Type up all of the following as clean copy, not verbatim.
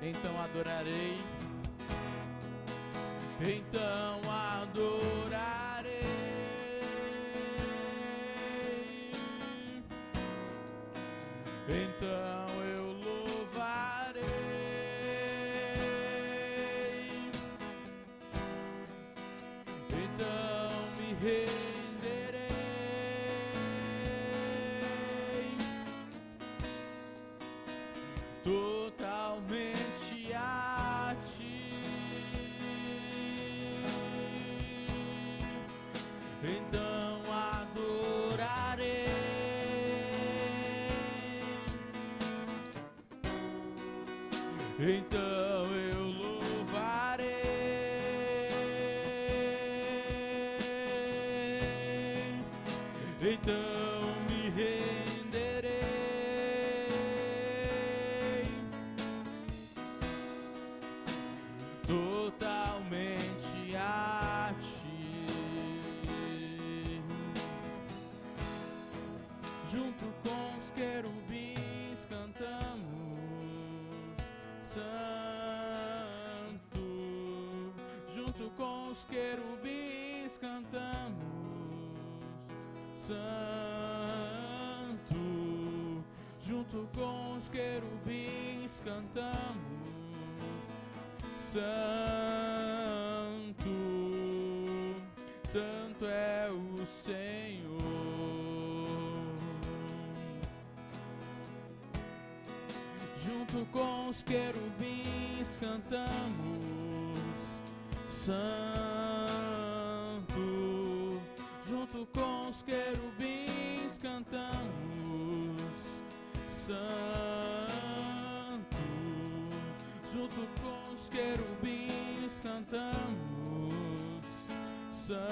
então adorarei, então adorarei, então eu louvarei, então me renderei, totalmente a ti. Então adorarei, então eu louvarei, então me renderei, totalmente a ti. Junto com os querubins cantamos santo. Junto com os querubins cantamos santo. Junto com os querubins cantamos santo. Santo é o Senhor. Junto com os querubins cantamos santo. Junto com os querubins cantamos santo. Junto com os querubins cantamos santo.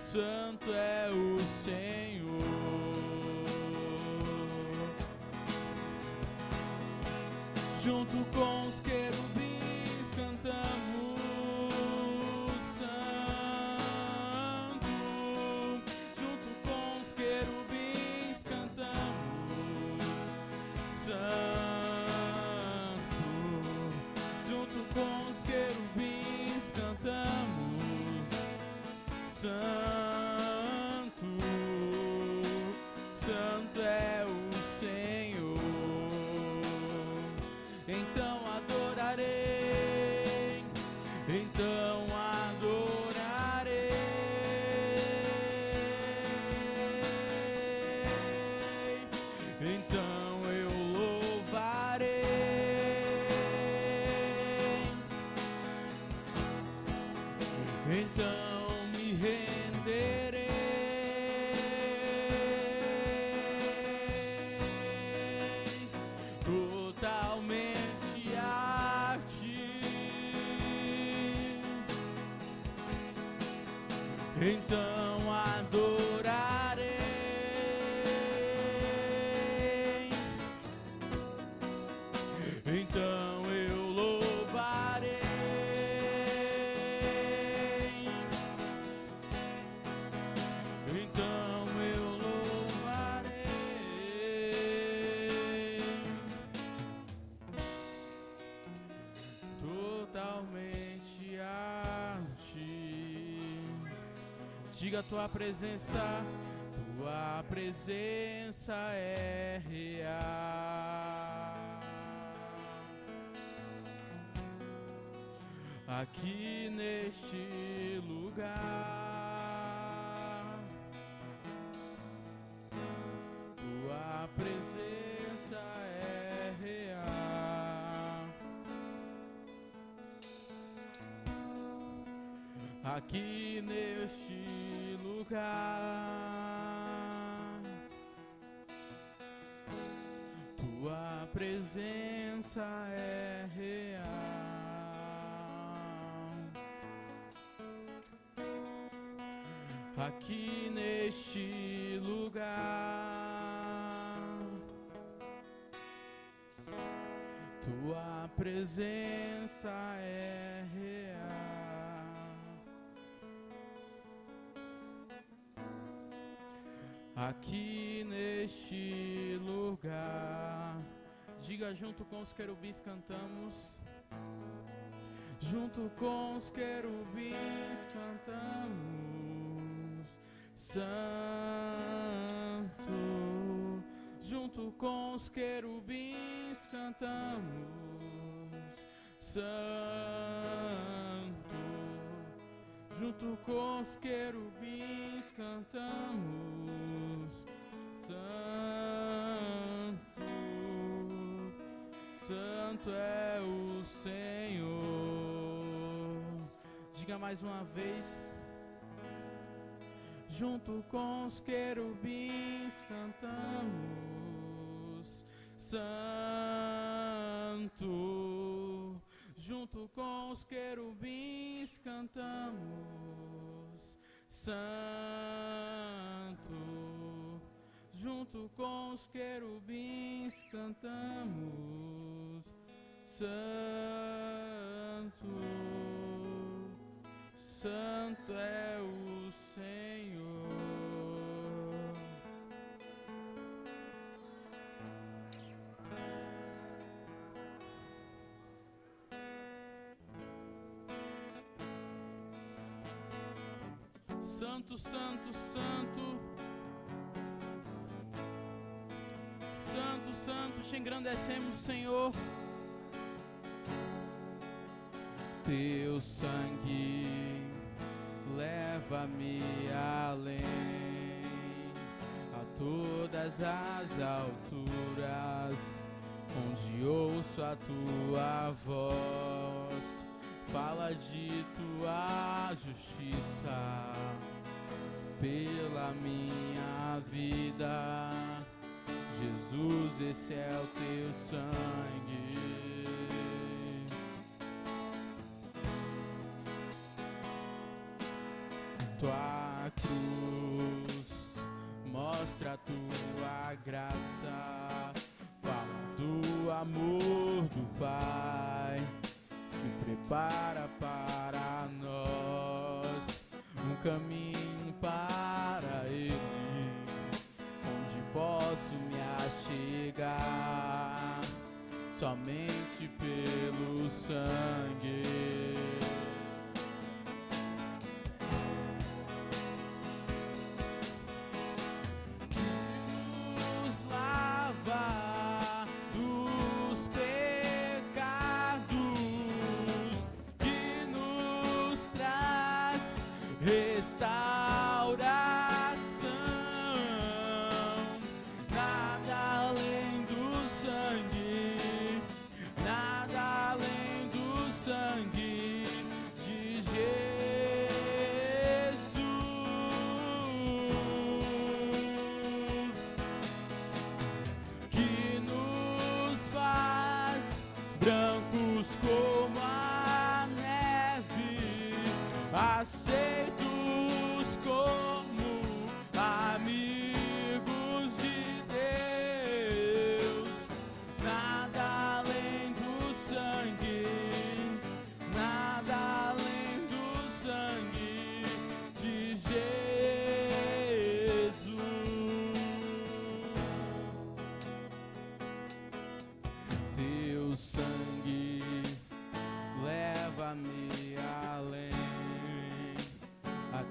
Santo é o Senhor. Junto com os querubins cantamos santo. Junto com os querubins cantamos santo. Junto com os querubins cantamos santo. Santo é o Senhor. Então adorarei, então adorarei, então eu louvarei, então me renderei, totalmente a ti. Então adorarei, então eu louvarei, então eu louvarei, totalmente a ti. Diga, tua presença é real. Aqui neste lugar, tua presença é real. Aqui neste lugar, tua presença é real. Aqui neste lugar, tua presença é real. Aqui neste lugar, Diga, junto com os querubins cantamos. Junto com os querubins cantamos, Santo. Junto com os querubins cantamos, Santo. Junto com os querubins cantamos, Santo. Santo é o Senhor. Diga mais uma vez. Junto com os querubins cantamos, Santo. Junto com os querubins cantamos, Santo. Junto com os querubins cantamos, Santo. Santo é o Senhor. Santo, santo, santo. Santo, santo, te engrandecemos, Senhor. Teu sangue leva-me além, a todas as alturas, onde ouço a tua voz, fala de tua justiça pela minha vida. Jesus, esse é o teu sangue. Tua cruz mostra a tua graça, fala do amor do Pai, que prepara para nós um caminho para Ele, onde posso me achegar somente pelo sangue.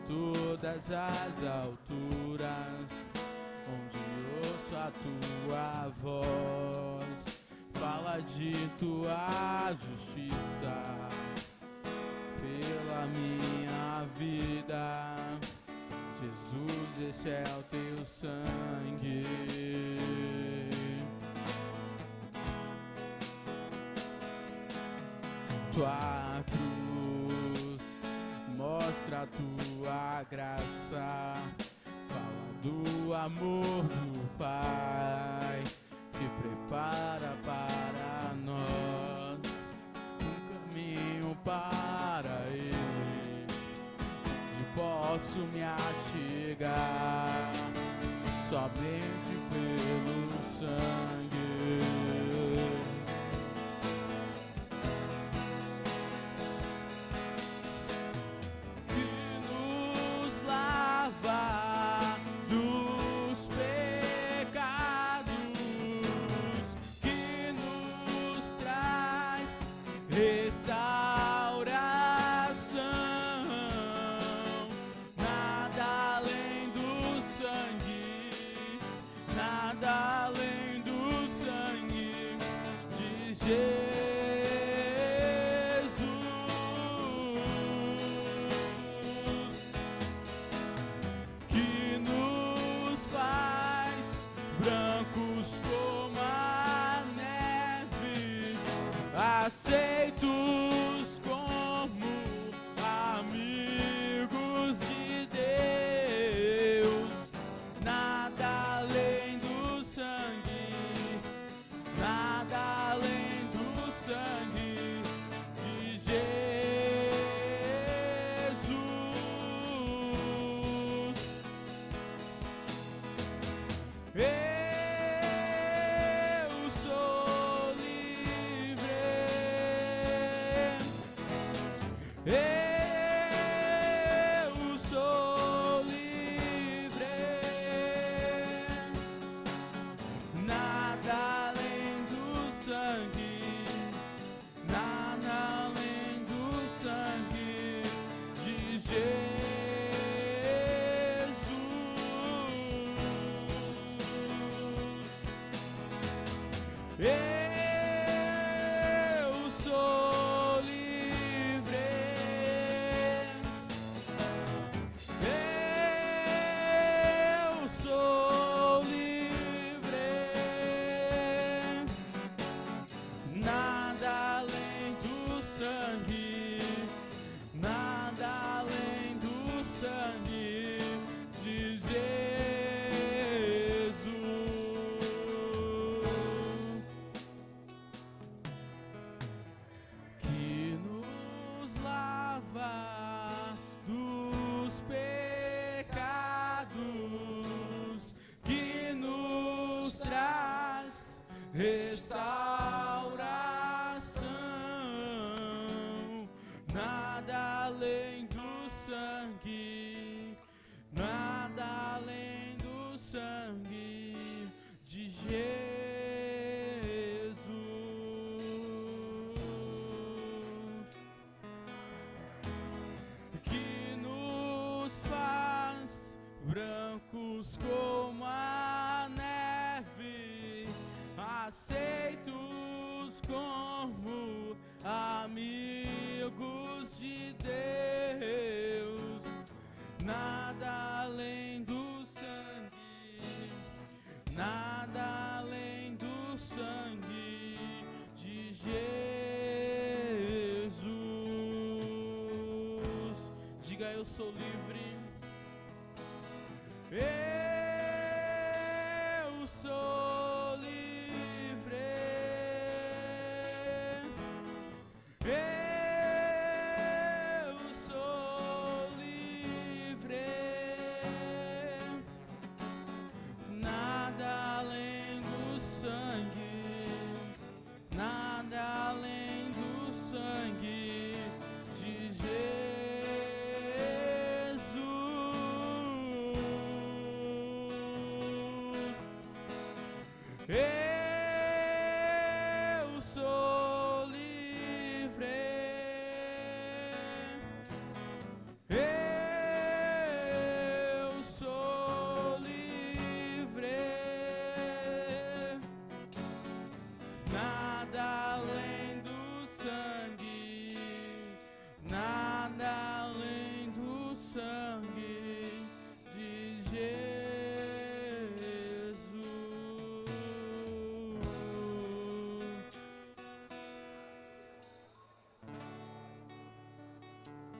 Todas as alturas, onde ouço a tua voz, fala de tua justiça pela minha vida. Jesus, esse é o teu sangue. Tua cruz mostra a tua graça, fala do amor do Pai, que prepara para nós um caminho para Ele, onde posso me achegar somente pelo sangue. Dos pecados que nos aceitos como amigos de Deus, nada além do sangue, nada além do sangue de Jesus. Eu sou livre. Eu sou livre. Nada além do sangue, nada além do sangue de Jesus. Eu sou livre. Eu sou livre. Nada além do sangue, nada além do sangue de Jesus, que nos lava dos pecados, que nos traz restauração. Nada além do sangue, nada além do sangue de Jesus, que nos faz brancos como a neve, aceitos como amigos de Deus, nada além do sangue, nada além do sangue de Jesus. Diga: eu sou livre. Eu sou livre. Eu sou livre. Nada além do sangue, nada além do sangue de Jesus. Eu sou livre. Eu sou livre. Nada além do sangue, nada além do sangue de Jesus.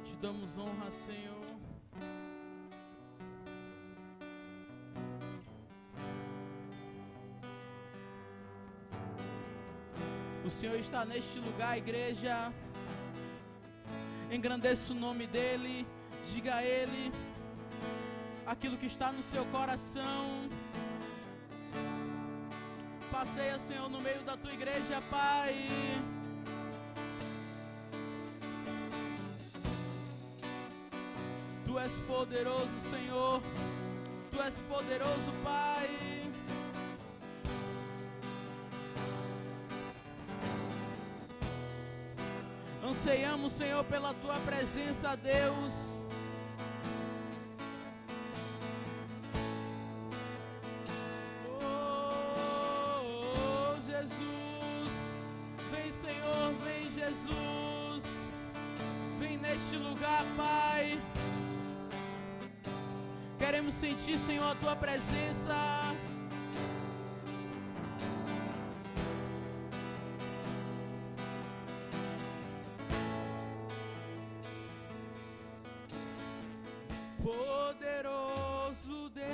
Te damos honra, Senhor. O Senhor está neste lugar, igreja. Engrandeça o nome dEle. Diga a Ele aquilo que está no seu coração. Passeia, Senhor, no meio da tua igreja, Pai. Tu és poderoso, Senhor. Tu és poderoso, Pai. Anseiamos, Senhor, pela tua presença, Deus. Oh, Jesus. Vem, Senhor, vem, Jesus. Vem neste lugar, Pai. Queremos sentir, Senhor, a tua presença. Poderoso Deus,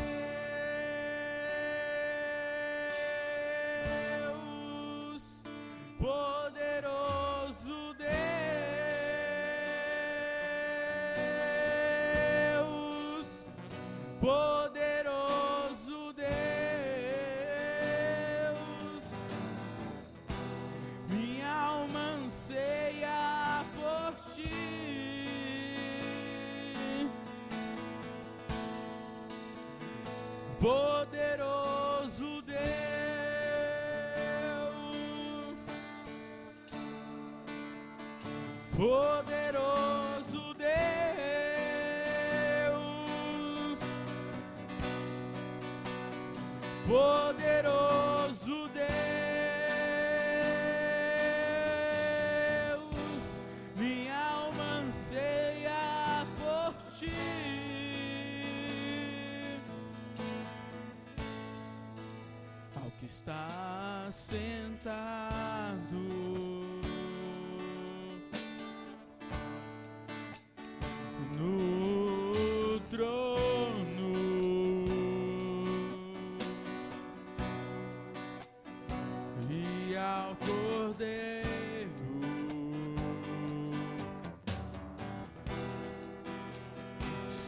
poderoso Deus, poderoso Deus, minha alma anseia por ti. Poderoso Deus, poderoso Deus, poderoso Deus, minha alma anseia por ti. Que está sentado no trono e ao Cordeiro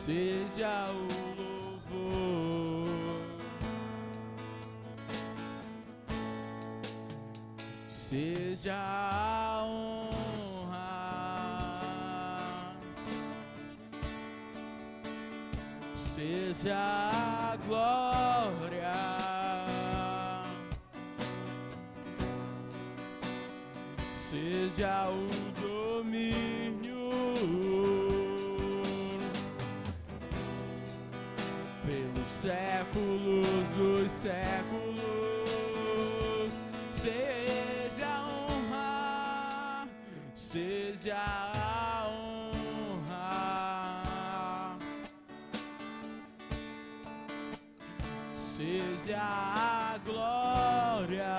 seja o louvor. Seja a honra, seja a glória, seja o domínio pelos séculos dos séculos. Seja a honra, seja a glória,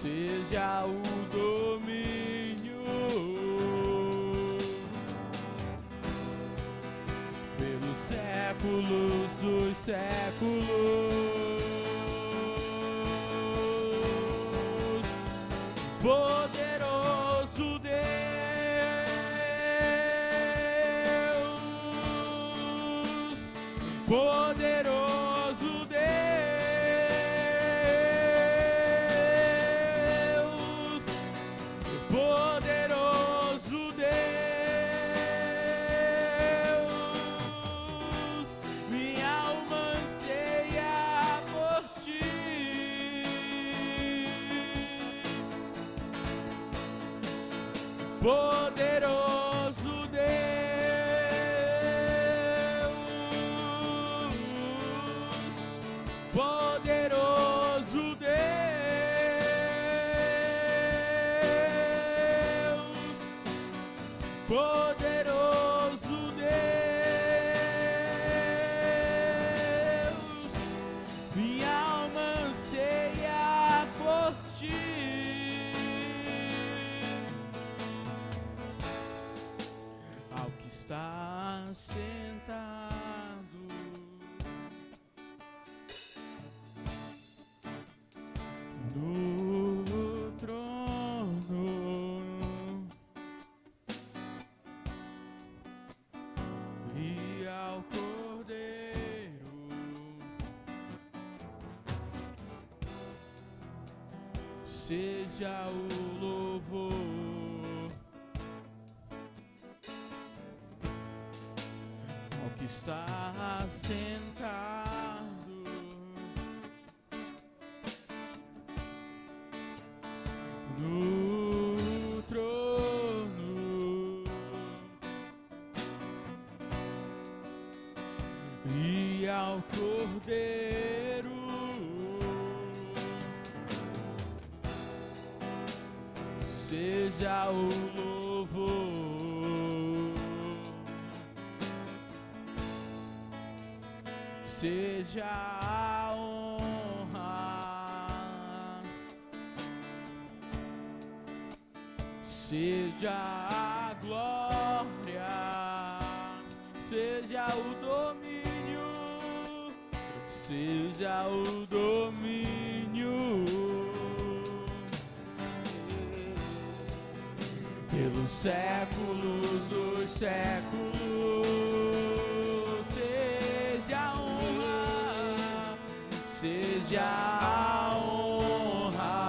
seja o domínio pelos séculos dos séculos. Poderoso Deus, poderoso Deus, poderoso Deus, minha alma anseia por ti. Poderoso Deus, poderoso Deus, poderoso Deus, minha alma anseia por ti. Está sentado no trono e ao Cordeiro seja o louvor. Que está sentado no trono e ao Cordeiro seja o louvor. Seja a honra, seja a glória, seja o domínio, seja o domínio, pelos séculos dos séculos, seja a honra, seja a honra,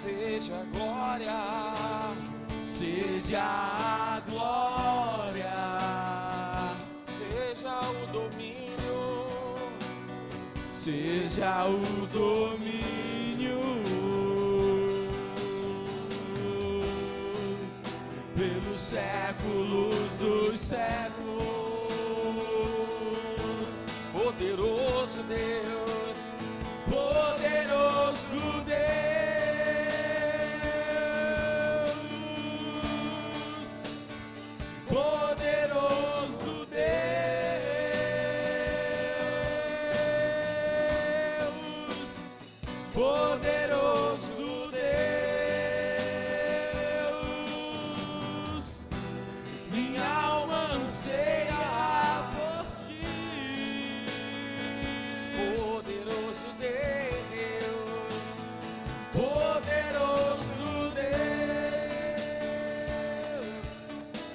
seja a glória, seja a glória, seja o domínio, seja o domínio, pelos séculos dos séculos, poderoso Deus, poderoso Deus, poderoso Deus, poderoso Deus, minha alma anseia por ti, poderoso Deus, poderoso Deus,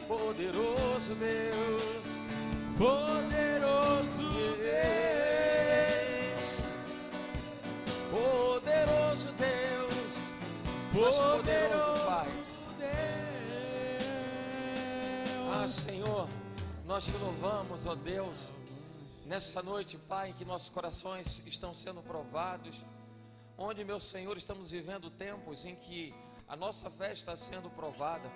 poderoso Deus, poderoso Deus, poderoso Deus, mas poderoso Pai. Ah, Senhor, nós te louvamos, ó Deus, nessa noite, Pai, em que nossos corações estão sendo provados, onde, meu Senhor, estamos vivendo tempos em que a nossa fé está sendo provada,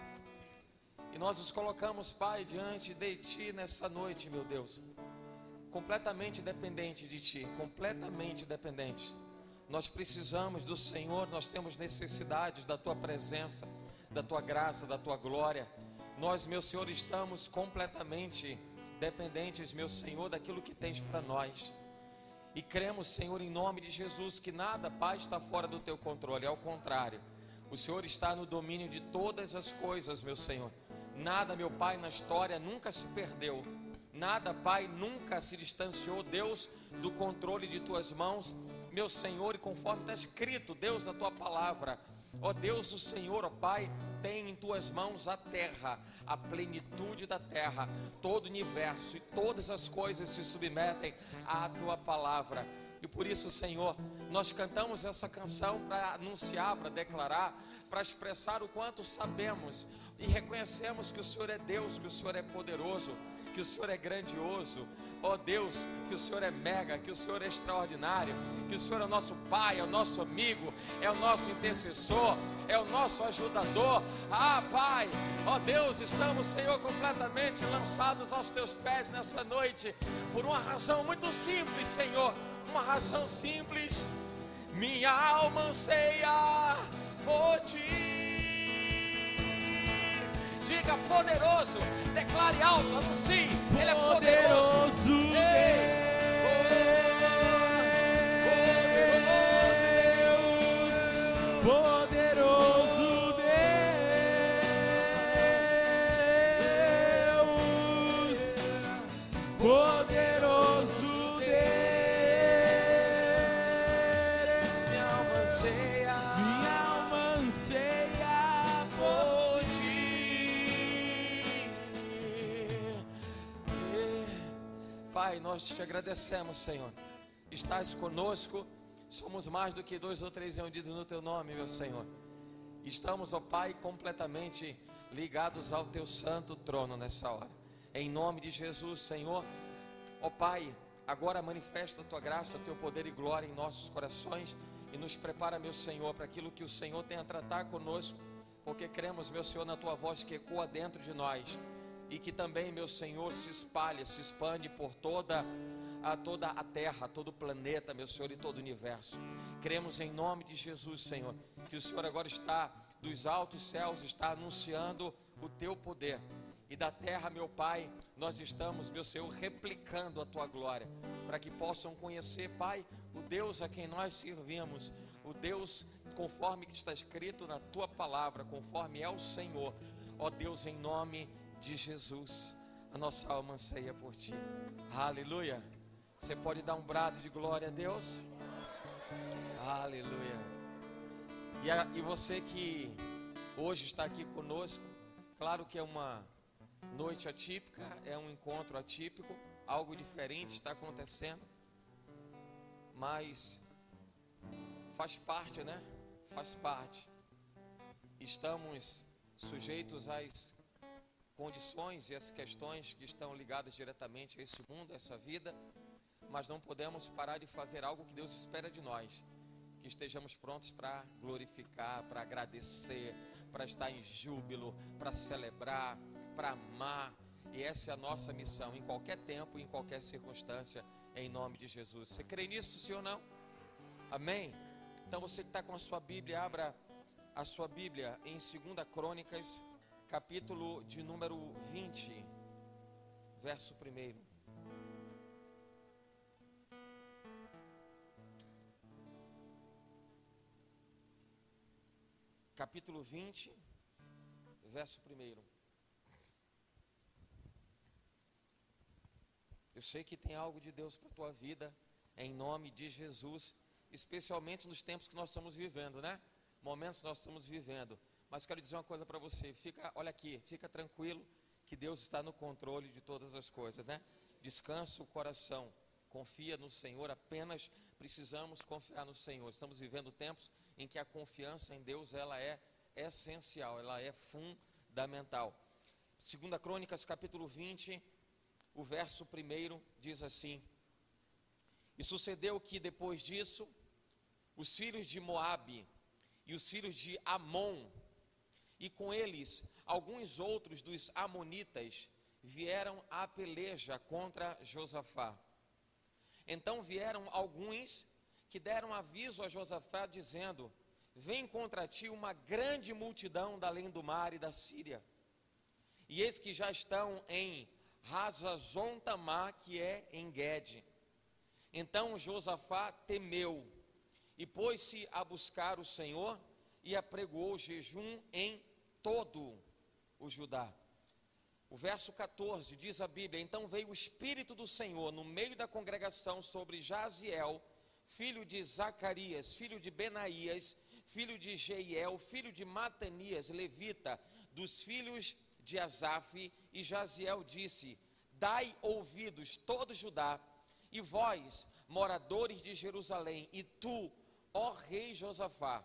e nós nos colocamos, Pai, diante de Ti nessa noite, meu Deus, completamente dependente de Ti, completamente dependente. Nós precisamos do Senhor, nós temos necessidades da Tua presença, da Tua graça, da Tua glória. Nós, meu Senhor, estamos completamente dependentes, meu Senhor, daquilo que tens para nós. E cremos, Senhor, em nome de Jesus, que nada, Pai, está fora do Teu controle. Ao contrário, o Senhor está no domínio de todas as coisas, meu Senhor. Nada, meu Pai, na história nunca se perdeu. Nada, Pai, nunca se distanciou, Deus, do controle de Tuas mãos, meu Senhor. E conforme está escrito, Deus, na Tua palavra, ó Deus, o Senhor, ó Pai, tem em Tuas mãos a terra, a plenitude da terra, todo o universo e todas as coisas se submetem à Tua palavra. E por isso, Senhor, nós cantamos essa canção para anunciar, para declarar, para expressar o quanto sabemos e reconhecemos que o Senhor é Deus, que o Senhor é poderoso, que o Senhor é grandioso, ó Deus, que o Senhor é mega, que o Senhor é extraordinário, que o Senhor é o nosso Pai, é o nosso amigo, é o nosso intercessor, é o nosso ajudador. Ah, Pai, ó Deus, estamos, Senhor, completamente lançados aos Teus pés nessa noite, por uma razão muito simples, Senhor, uma razão simples. Minha alma anseia por Ti. Diga poderoso, declare alto, anuncie, Ele é poderoso. Ei. Poderoso Deus, poderoso Deus, Minha alma anseia por Ti. Pai, nós te agradecemos, Senhor. Estás conosco. Somos mais do que 2 ou 3 reunidos no Teu nome, meu Senhor. Estamos, ó Pai, completamente ligados ao Teu santo trono nessa hora. Em nome de Jesus, Senhor. Ó Pai, agora manifesta a Tua graça, o Teu poder e glória em nossos corações. E nos prepara, meu Senhor, para aquilo que o Senhor tem a tratar conosco. Porque cremos, meu Senhor, na Tua voz que ecoa dentro de nós. E que também, meu Senhor, se espalha, se expande por toda a terra, todo o planeta, meu Senhor, e todo o universo. Cremos em nome de Jesus, Senhor, que o Senhor agora está dos altos céus, está anunciando o Teu poder. E da terra, meu Pai, nós estamos, meu Senhor, replicando a Tua glória, para que possam conhecer, Pai, o Deus a quem nós servimos, o Deus conforme que está escrito na tua palavra, conforme é o Senhor. Ó Deus, em nome de Jesus, a nossa alma anseia por ti. Aleluia. Você pode dar um brado de glória a Deus? Aleluia. E você que hoje está aqui conosco, claro que é uma noite atípica, é um encontro atípico, algo diferente está acontecendo, mas faz parte, né? Faz parte. Estamos sujeitos às condições e às questões que estão ligadas diretamente a esse mundo, a essa vida, mas não podemos parar de fazer algo que Deus espera de nós, que estejamos prontos para glorificar, para agradecer, para estar em júbilo, para celebrar, para amar. E essa é a nossa missão, em qualquer tempo, em qualquer circunstância, em nome de Jesus. Você crê nisso, sim ou não? Amém? Então você que está com a sua Bíblia, abra a sua Bíblia em 2 Crônicas, capítulo de número 20, verso 1. Capítulo 20, verso 1. Eu sei que tem algo de Deus para a tua vida, em nome de Jesus, especialmente nos tempos que nós estamos vivendo, né? Momentos que nós estamos vivendo. Mas quero dizer uma coisa para você, olha aqui, fica tranquilo que Deus está no controle de todas as coisas, né? Descansa o coração, confia no Senhor, apenas precisamos confiar no Senhor. Estamos vivendo tempos em que a confiança em Deus, ela é essencial, ela é fundamental. 2 Crônicas, capítulo 20, o verso 1 diz assim: E sucedeu que depois disso, os filhos de Moabe e os filhos de Amon, e com eles alguns outros dos amonitas, vieram à peleja contra Josafá. Então vieram alguns que deram aviso a Josafá, dizendo: Vem contra ti uma grande multidão da além do mar e da Síria, e eis que já estão em Hazazon-Tamar, que é em Guede. Então Josafá temeu e pôs-se a buscar o Senhor e apregoou jejum em todo o Judá. O verso 14 diz a Bíblia: Então veio o Espírito do Senhor no meio da congregação sobre Jaziel, filho de Zacarias, filho de Benaías, filho de Jeiel, filho de Matanias, levita, dos filhos de Asaf. E Jaziel disse: Dai ouvidos, todo Judá, e vós, moradores de Jerusalém, e tu, ó rei Josafá,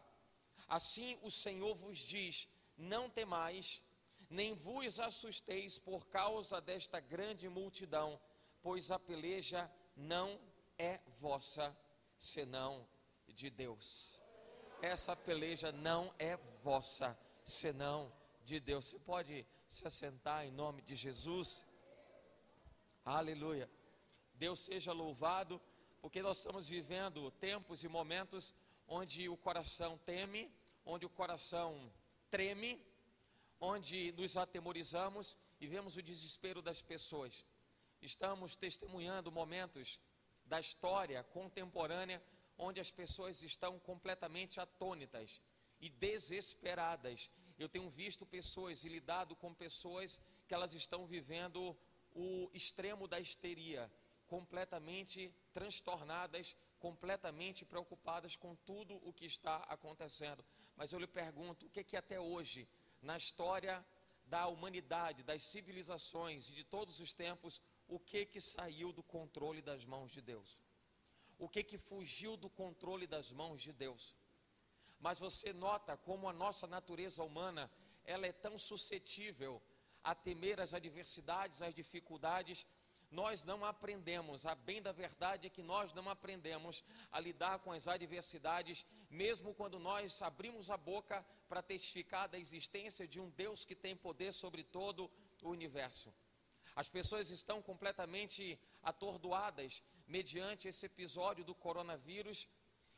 assim o Senhor vos diz: não temais, nem vos assusteis por causa desta grande multidão, pois a peleja não é vossa, senão de Deus. Essa peleja não é vossa, senão de Deus. Você pode se assentar em nome de Jesus? Aleluia. Deus seja louvado, porque nós estamos vivendo tempos e momentos onde o coração teme, onde o coração treme, onde nos atemorizamos e vemos o desespero das pessoas. Estamos testemunhando momentos da história contemporânea onde as pessoas estão completamente atônitas e desesperadas. Eu tenho visto pessoas e lidado com pessoas que elas estão vivendo o extremo da histeria, completamente transtornadas, completamente preocupadas com tudo o que está acontecendo. Mas eu lhe pergunto, o que até hoje, na história da humanidade, das civilizações e de todos os tempos, o que saiu do controle das mãos de Deus? O que fugiu do controle das mãos de Deus? Mas você nota como a nossa natureza humana, ela é tão suscetível a temer as adversidades, as dificuldades. Nós não aprendemos, a bem da verdade é que nós não aprendemos a lidar com as adversidades, mesmo quando nós abrimos a boca para testificar da existência de um Deus que tem poder sobre todo o universo. As pessoas estão completamente atordoadas mediante esse episódio do coronavírus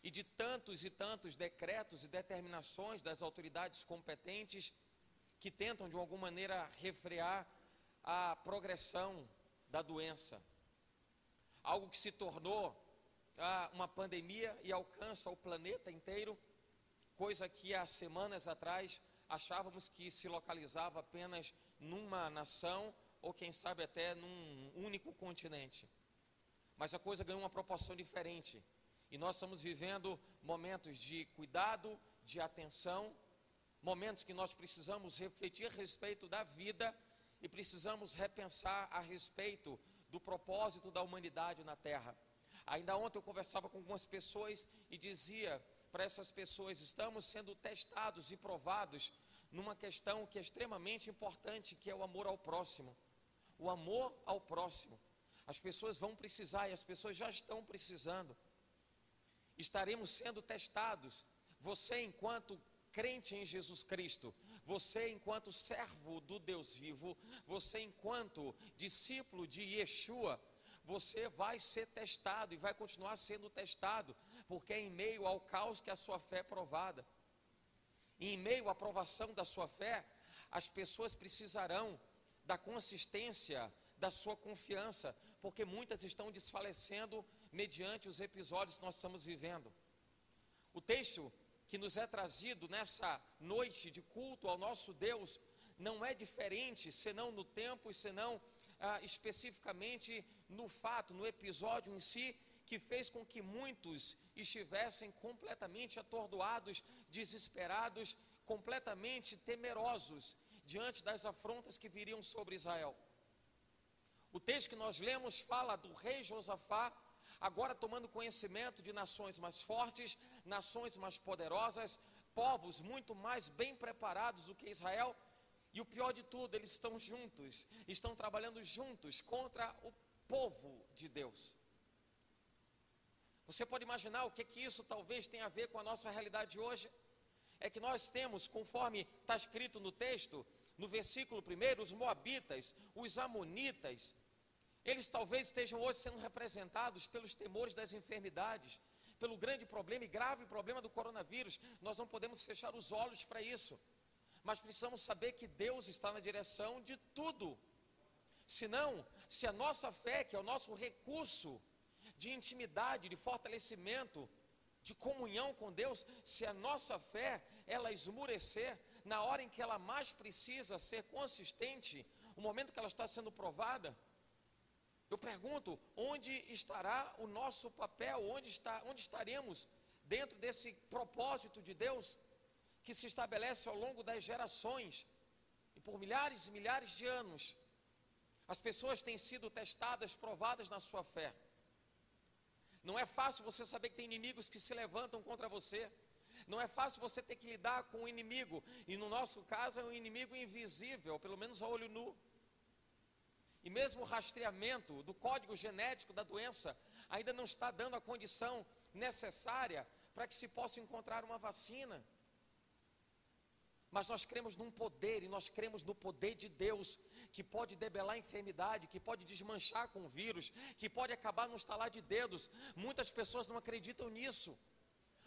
e de tantos e tantos decretos e determinações das autoridades competentes que tentam de alguma maneira refrear a progressão da doença. Algo que se tornou uma pandemia e alcança o planeta inteiro, coisa que há semanas atrás achávamos que se localizava apenas numa nação, ou quem sabe até num único continente. Mas a coisa ganhou uma proporção diferente, e nós estamos vivendo momentos de cuidado, de atenção, momentos que nós precisamos refletir a respeito da vida, e precisamos repensar a respeito do propósito da humanidade na Terra. Ainda ontem eu conversava com algumas pessoas e dizia para essas pessoas: estamos sendo testados e provados numa questão que é extremamente importante, que é o amor ao próximo. O amor ao próximo. As pessoas vão precisar, e as pessoas já estão precisando. Estaremos sendo testados. Você, enquanto crente em Jesus Cristo, você, enquanto servo do Deus vivo, você, enquanto discípulo de Yeshua, você vai ser testado e vai continuar sendo testado, porque é em meio ao caos que a sua fé é provada. E em meio à provação da sua fé, as pessoas precisarão da consistência da sua confiança, porque muitas estão desfalecendo mediante os episódios que nós estamos vivendo. O texto que nos é trazido nessa noite de culto ao nosso Deus não é diferente, senão no tempo e senão especificamente no fato, no episódio em si, que fez com que muitos estivessem completamente atordoados, desesperados, completamente temerosos diante das afrontas que viriam sobre Israel. O texto que nós lemos fala do rei Josafá, agora tomando conhecimento de nações mais fortes, nações mais poderosas, povos muito mais bem preparados do que Israel. E o pior de tudo, eles estão juntos, estão trabalhando juntos contra o povo de Deus. Você pode imaginar o que isso talvez tenha a ver com a nossa realidade de hoje? É que nós temos, conforme está escrito no texto, no versículo 1, os moabitas, os amonitas. Eles talvez estejam hoje sendo representados pelos temores das enfermidades, pelo grande problema e grave problema do coronavírus. Nós não podemos fechar os olhos para isso, mas precisamos saber que Deus está na direção de tudo. Senão, se a nossa fé, que é o nosso recurso de intimidade, de fortalecimento, de comunhão com Deus, se a nossa fé, ela esmurecer, na hora em que ela mais precisa ser consistente, o momento que ela está sendo provada, eu pergunto, onde estará o nosso papel? Onde estaremos dentro desse propósito de Deus, que se estabelece ao longo das gerações, e por milhares e milhares de anos, as pessoas têm sido testadas, provadas na sua fé. Não é fácil você saber que tem inimigos que se levantam contra você. Não é fácil você ter que lidar com o inimigo, e no nosso caso é um inimigo invisível, pelo menos a olho nu. E mesmo o rastreamento do código genético da doença ainda não está dando a condição necessária para que se possa encontrar uma vacina. Mas nós cremos num poder, e nós cremos no poder de Deus, que pode debelar a enfermidade, que pode desmanchar com o vírus, que pode acabar no estalar de dedos. Muitas pessoas não acreditam nisso.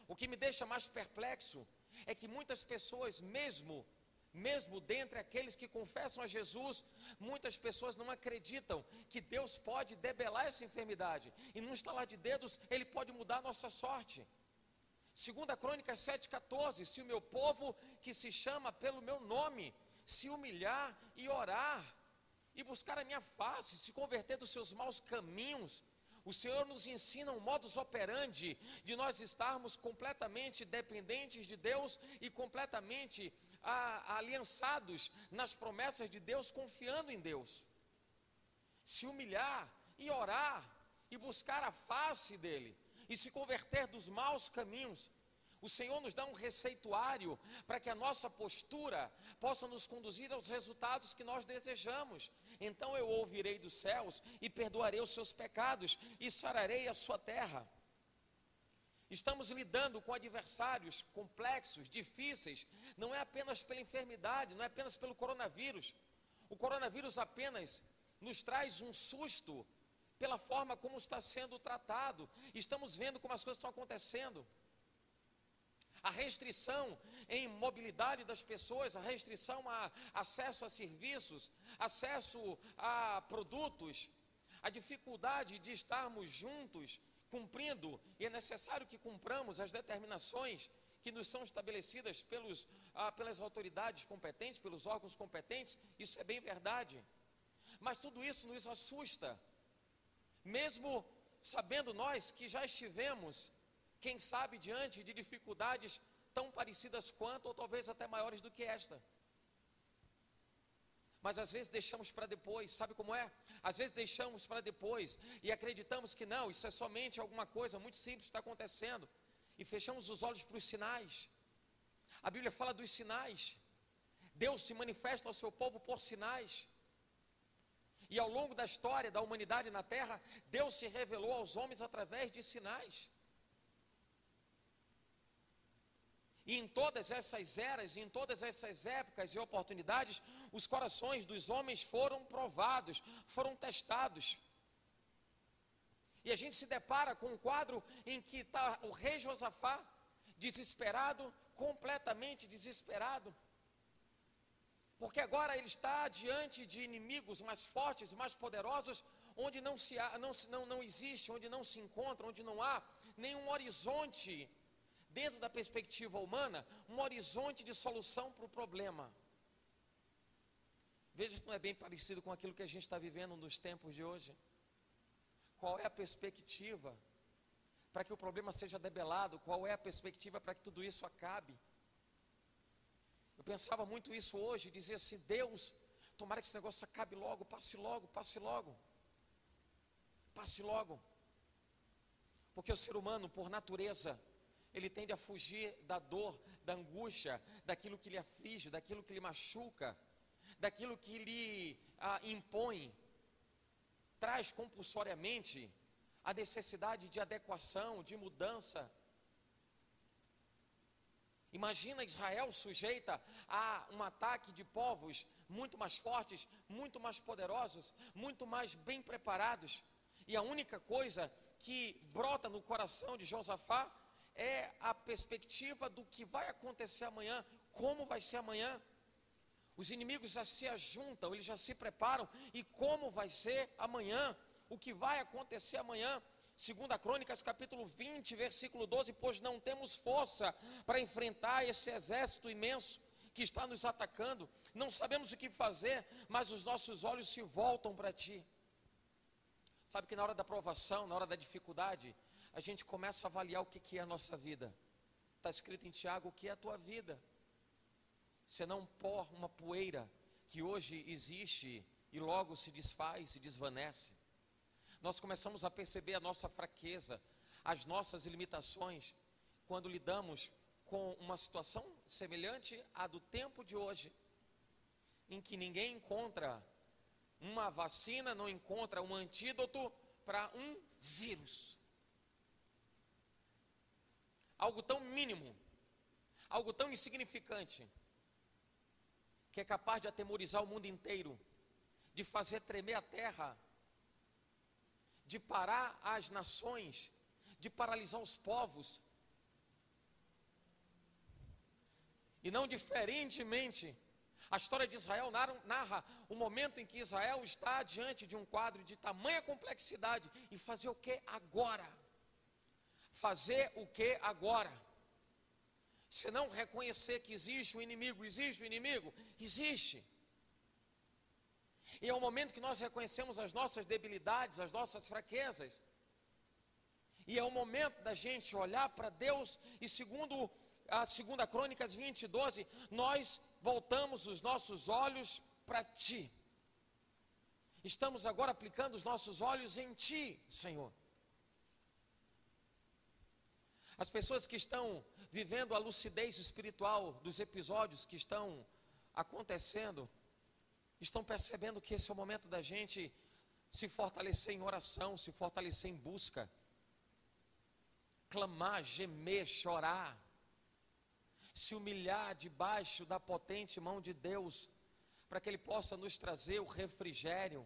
O que me deixa mais perplexo é que muitas pessoas, mesmo dentre aqueles que confessam a Jesus, muitas pessoas não acreditam que Deus pode debelar essa enfermidade, e num estalar de dedos Ele pode mudar a nossa sorte. 2 Crônicas 7,14, se o meu povo, que se chama pelo meu nome, se humilhar e orar, e buscar a minha face, se converter dos seus maus caminhos, o Senhor nos ensina um modus operandi de nós estarmos completamente dependentes de Deus e completamente aliançados nas promessas de Deus, confiando em Deus. Se humilhar e orar e buscar a face dEle e se converter dos maus caminhos, o Senhor nos dá um receituário para que a nossa postura possa nos conduzir aos resultados que nós desejamos. Então eu ouvirei dos céus e perdoarei os seus pecados e sararei a sua terra. Estamos lidando com adversários complexos, difíceis, não é apenas pela enfermidade, não é apenas pelo coronavírus. O coronavírus apenas nos traz um susto pela forma como está sendo tratado. Estamos vendo como as coisas estão acontecendo. A restrição em mobilidade das pessoas, a restrição a acesso a serviços, acesso a produtos, a dificuldade de estarmos juntos, cumprindo, e é necessário que cumpramos as determinações que nos são estabelecidas pelas autoridades competentes, pelos órgãos competentes, isso é bem verdade. Mas tudo isso nos assusta, mesmo sabendo nós que já estivemos, quem sabe, diante de dificuldades tão parecidas quanto, ou talvez até maiores do que esta. Mas às vezes deixamos para depois, sabe como é? Às vezes deixamos para depois e acreditamos que não, isso é somente alguma coisa muito simples que está acontecendo, e fechamos os olhos para os sinais. A Bíblia fala dos sinais. Deus se manifesta ao seu povo por sinais. E ao longo da história da humanidade na terra, Deus se revelou aos homens através de sinais. E em todas essas eras, em todas essas épocas e oportunidades, os corações dos homens foram provados, foram testados. E a gente se depara com um quadro em que está o rei Josafá, desesperado, completamente desesperado. Porque agora ele está diante de inimigos mais fortes, mais poderosos, onde não existe, onde não se encontra, onde não há nenhum horizonte, dentro da perspectiva humana, um horizonte de solução para o problema. Veja se não é bem parecido com aquilo que a gente está vivendo nos tempos de hoje. Qual é a perspectiva para que o problema seja debelado? Qual é a perspectiva para que tudo isso acabe? Eu pensava muito isso hoje, dizia assim: Deus, tomara que esse negócio acabe logo, passe logo, passe logo. Passe logo. Porque o ser humano, por natureza, ele tende a fugir da dor, da angústia, daquilo que lhe aflige, daquilo que lhe machuca, daquilo que lhe impõe. Traz compulsoriamente a necessidade de adequação, de mudança. Imagina Israel sujeita a um ataque de povos muito mais fortes, muito mais poderosos, muito mais bem preparados. E a única coisa que brota no coração de Josafá é a perspectiva do que vai acontecer amanhã, como vai ser amanhã. Os inimigos já se ajuntam, eles já se preparam, e como vai ser amanhã, o que vai acontecer amanhã. 2 Crônicas capítulo 20, versículo 12, pois não temos força para enfrentar esse exército imenso que está nos atacando, não sabemos o que fazer, mas os nossos olhos se voltam para ti. Sabe que na hora da provação, na hora da dificuldade, a gente começa a avaliar o que é a nossa vida. Está escrito em Tiago: o que é a tua vida? Senão pó, uma poeira que hoje existe e logo se desfaz, se desvanece. Nós começamos a perceber a nossa fraqueza, as nossas limitações, quando lidamos com uma situação semelhante à do tempo de hoje, em que ninguém encontra uma vacina, não encontra um antídoto para um vírus. Algo tão mínimo, algo tão insignificante, que é capaz de atemorizar o mundo inteiro, de fazer tremer a terra, de parar as nações, de paralisar os povos. E não diferentemente, a história de Israel narra o momento em que Israel está diante de um quadro de tamanha complexidade, e fazer o que agora? Fazer o que agora? Se não reconhecer que existe um inimigo, existe um inimigo? Existe. E é o momento que nós reconhecemos as nossas debilidades, as nossas fraquezas. E é o momento da gente olhar para Deus, e segundo a 2 Crônicas 20, 12, nós voltamos os nossos olhos para Ti. Estamos agora aplicando os nossos olhos em Ti, Senhor. As pessoas que estão vivendo a lucidez espiritual dos episódios que estão acontecendo, estão percebendo que esse é o momento da gente se fortalecer em oração, se fortalecer em busca, clamar, gemer, chorar, se humilhar debaixo da potente mão de Deus, para que Ele possa nos trazer o refrigério.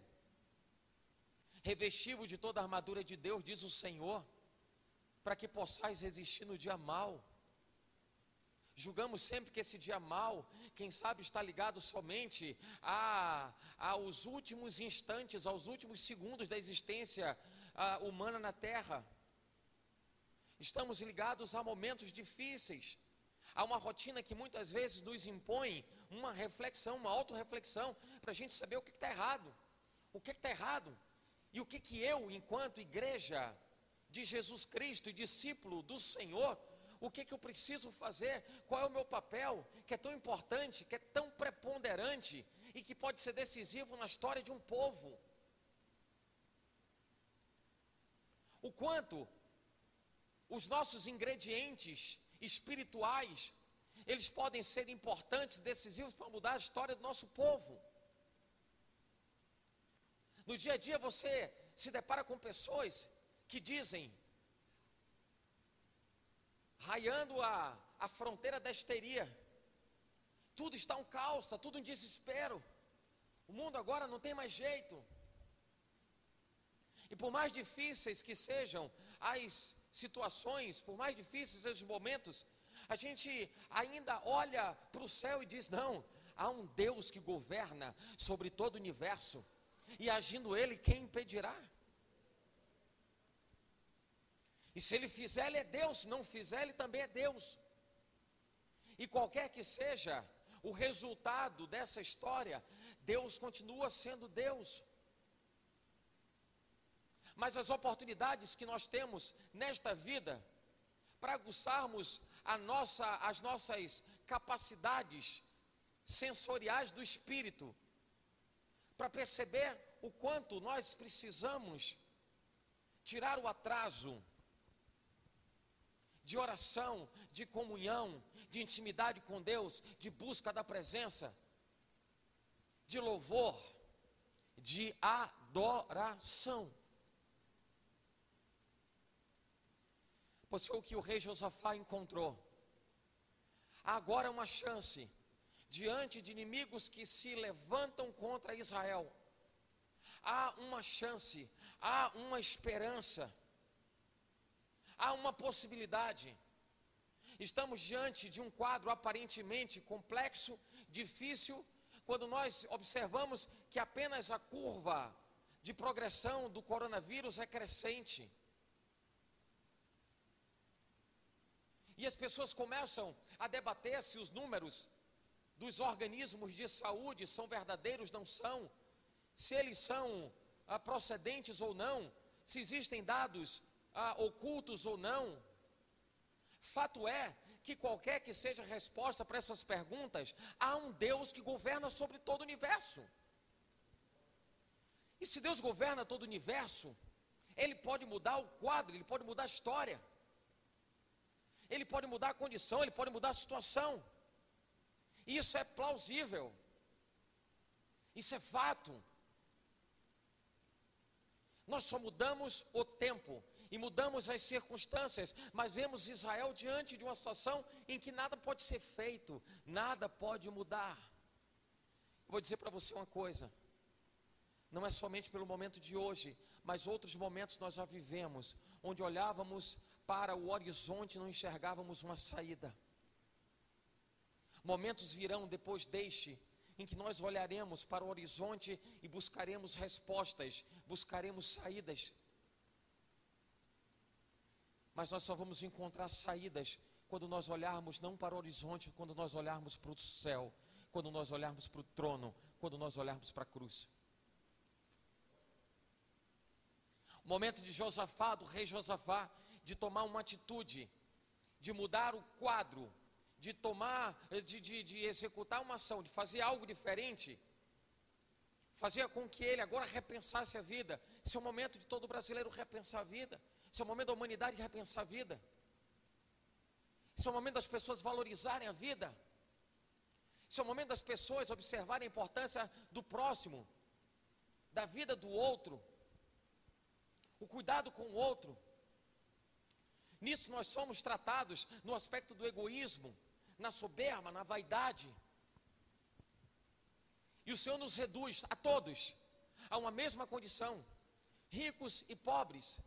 Revesti-vos de toda a armadura de Deus, diz o Senhor, para que possais resistir no dia mau. Julgamos sempre que esse dia mau, quem sabe, está ligado somente aos últimos instantes, aos últimos segundos da existência humana na terra. Estamos ligados a momentos difíceis, Há uma rotina que muitas vezes nos impõe uma reflexão, uma autorreflexão, para a gente saber o que está errado. O que está errado? E o que eu, enquanto igreja de Jesus Cristo e discípulo do Senhor, o que eu preciso fazer? Qual é o meu papel, que é tão importante, que é tão preponderante e que pode ser decisivo na história de um povo? O quanto os nossos ingredientes espirituais, eles podem ser importantes, decisivos para mudar a história do nosso povo. No dia a dia você se depara com pessoas que dizem, raiando a fronteira da histeria, tudo está um caos, está tudo em desespero, o mundo agora não tem mais jeito. E por mais difíceis que sejam as situações, por mais difíceis os momentos, a gente ainda olha para o céu e diz, não, há um Deus que governa sobre todo o universo, e agindo Ele, quem impedirá? E se Ele fizer, Ele é Deus, se não fizer, Ele também é Deus. E qualquer que seja o resultado dessa história, Deus continua sendo Deus. Mas as oportunidades que nós temos nesta vida, para aguçarmos as nossas capacidades sensoriais do Espírito, para perceber o quanto nós precisamos tirar o atraso de oração, de comunhão, de intimidade com Deus, de busca da presença, de louvor, de adoração. Pois foi o que o rei Josafá encontrou. Há agora uma chance, diante de inimigos que se levantam contra Israel. Há uma chance, há uma esperança, há uma possibilidade. Estamos diante de um quadro aparentemente complexo, difícil, quando nós observamos que apenas a curva de progressão do coronavírus é crescente. E as pessoas começam a debater se os números dos organismos de saúde são verdadeiros, não são, se eles são procedentes ou não, se existem dados ocultos ou não. Fato é que qualquer que seja a resposta para essas perguntas, há um Deus que governa sobre todo o universo. E se Deus governa todo o universo, Ele pode mudar o quadro, Ele pode mudar a história, Ele pode mudar a condição, Ele pode mudar a situação. Isso é plausível, isso é fato. Nós só mudamos o tempo e mudamos as circunstâncias, mas vemos Israel diante de uma situação em que nada pode ser feito, nada pode mudar. Eu vou dizer para você uma coisa, não é somente pelo momento de hoje, mas outros momentos nós já vivemos, onde olhávamos para o horizonte e não enxergávamos uma saída. Momentos virão depois deste, em que nós olharemos para o horizonte e buscaremos respostas, buscaremos saídas. Mas nós só vamos encontrar saídas quando nós olharmos não para o horizonte, quando nós olharmos para o céu, quando nós olharmos para o trono, quando nós olharmos para a cruz. O momento de Josafá, do rei Josafá, de tomar uma atitude, de mudar o quadro, de executar uma ação, de fazer algo diferente, fazia com que ele agora repensasse a vida. Esse é o momento de todo brasileiro repensar a vida. Esse é o momento da humanidade repensar a vida. Esse é o momento das pessoas valorizarem a vida. Esse é o momento das pessoas observarem a importância do próximo, da vida do outro, o cuidado com o outro. Nisso nós somos tratados no aspecto do egoísmo, na soberba, na vaidade. E o Senhor nos reduz a todos a uma mesma condição, ricos e pobres,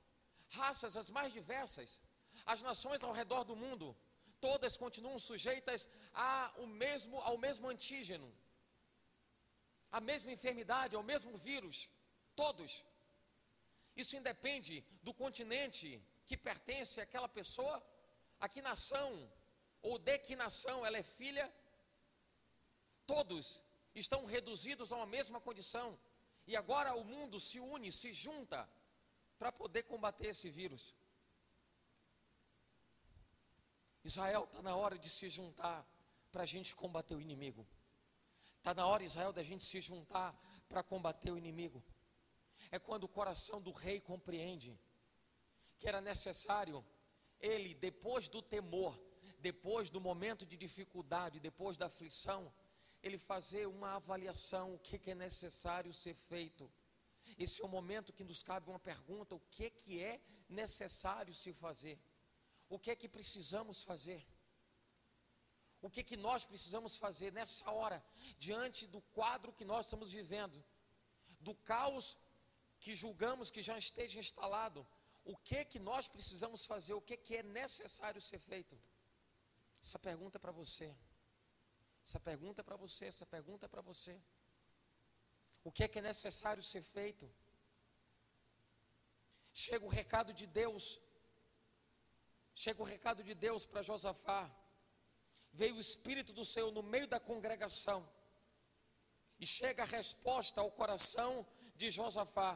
raças as mais diversas, as nações ao redor do mundo, todas continuam sujeitas ao mesmo antígeno, à mesma enfermidade, ao mesmo vírus, todos. Isso independe do continente que pertence àquela pessoa, a que nação ou de que nação ela é filha, todos estão reduzidos a uma mesma condição. E agora o mundo se une, se junta para poder combater esse vírus. Israel, está na hora de se juntar para a gente combater o inimigo. Está na hora, Israel, da gente se juntar para combater o inimigo. É quando o coração do rei compreende que era necessário ele, depois do temor, depois do momento de dificuldade, depois da aflição, ele fazer uma avaliação, o que é necessário ser feito. Esse é o momento que nos cabe uma pergunta: o que é necessário se fazer? O que é que precisamos fazer? O que nós precisamos fazer nessa hora, diante do quadro que nós estamos vivendo, do caos que julgamos que já esteja instalado? O que nós precisamos fazer? O que é necessário ser feito? Essa pergunta é para você. Essa pergunta é para você, essa pergunta é para você. O que é necessário ser feito? Chega o recado de Deus. Chega o recado de Deus para Josafá. Veio o Espírito do Senhor no meio da congregação. E chega a resposta ao coração de Josafá,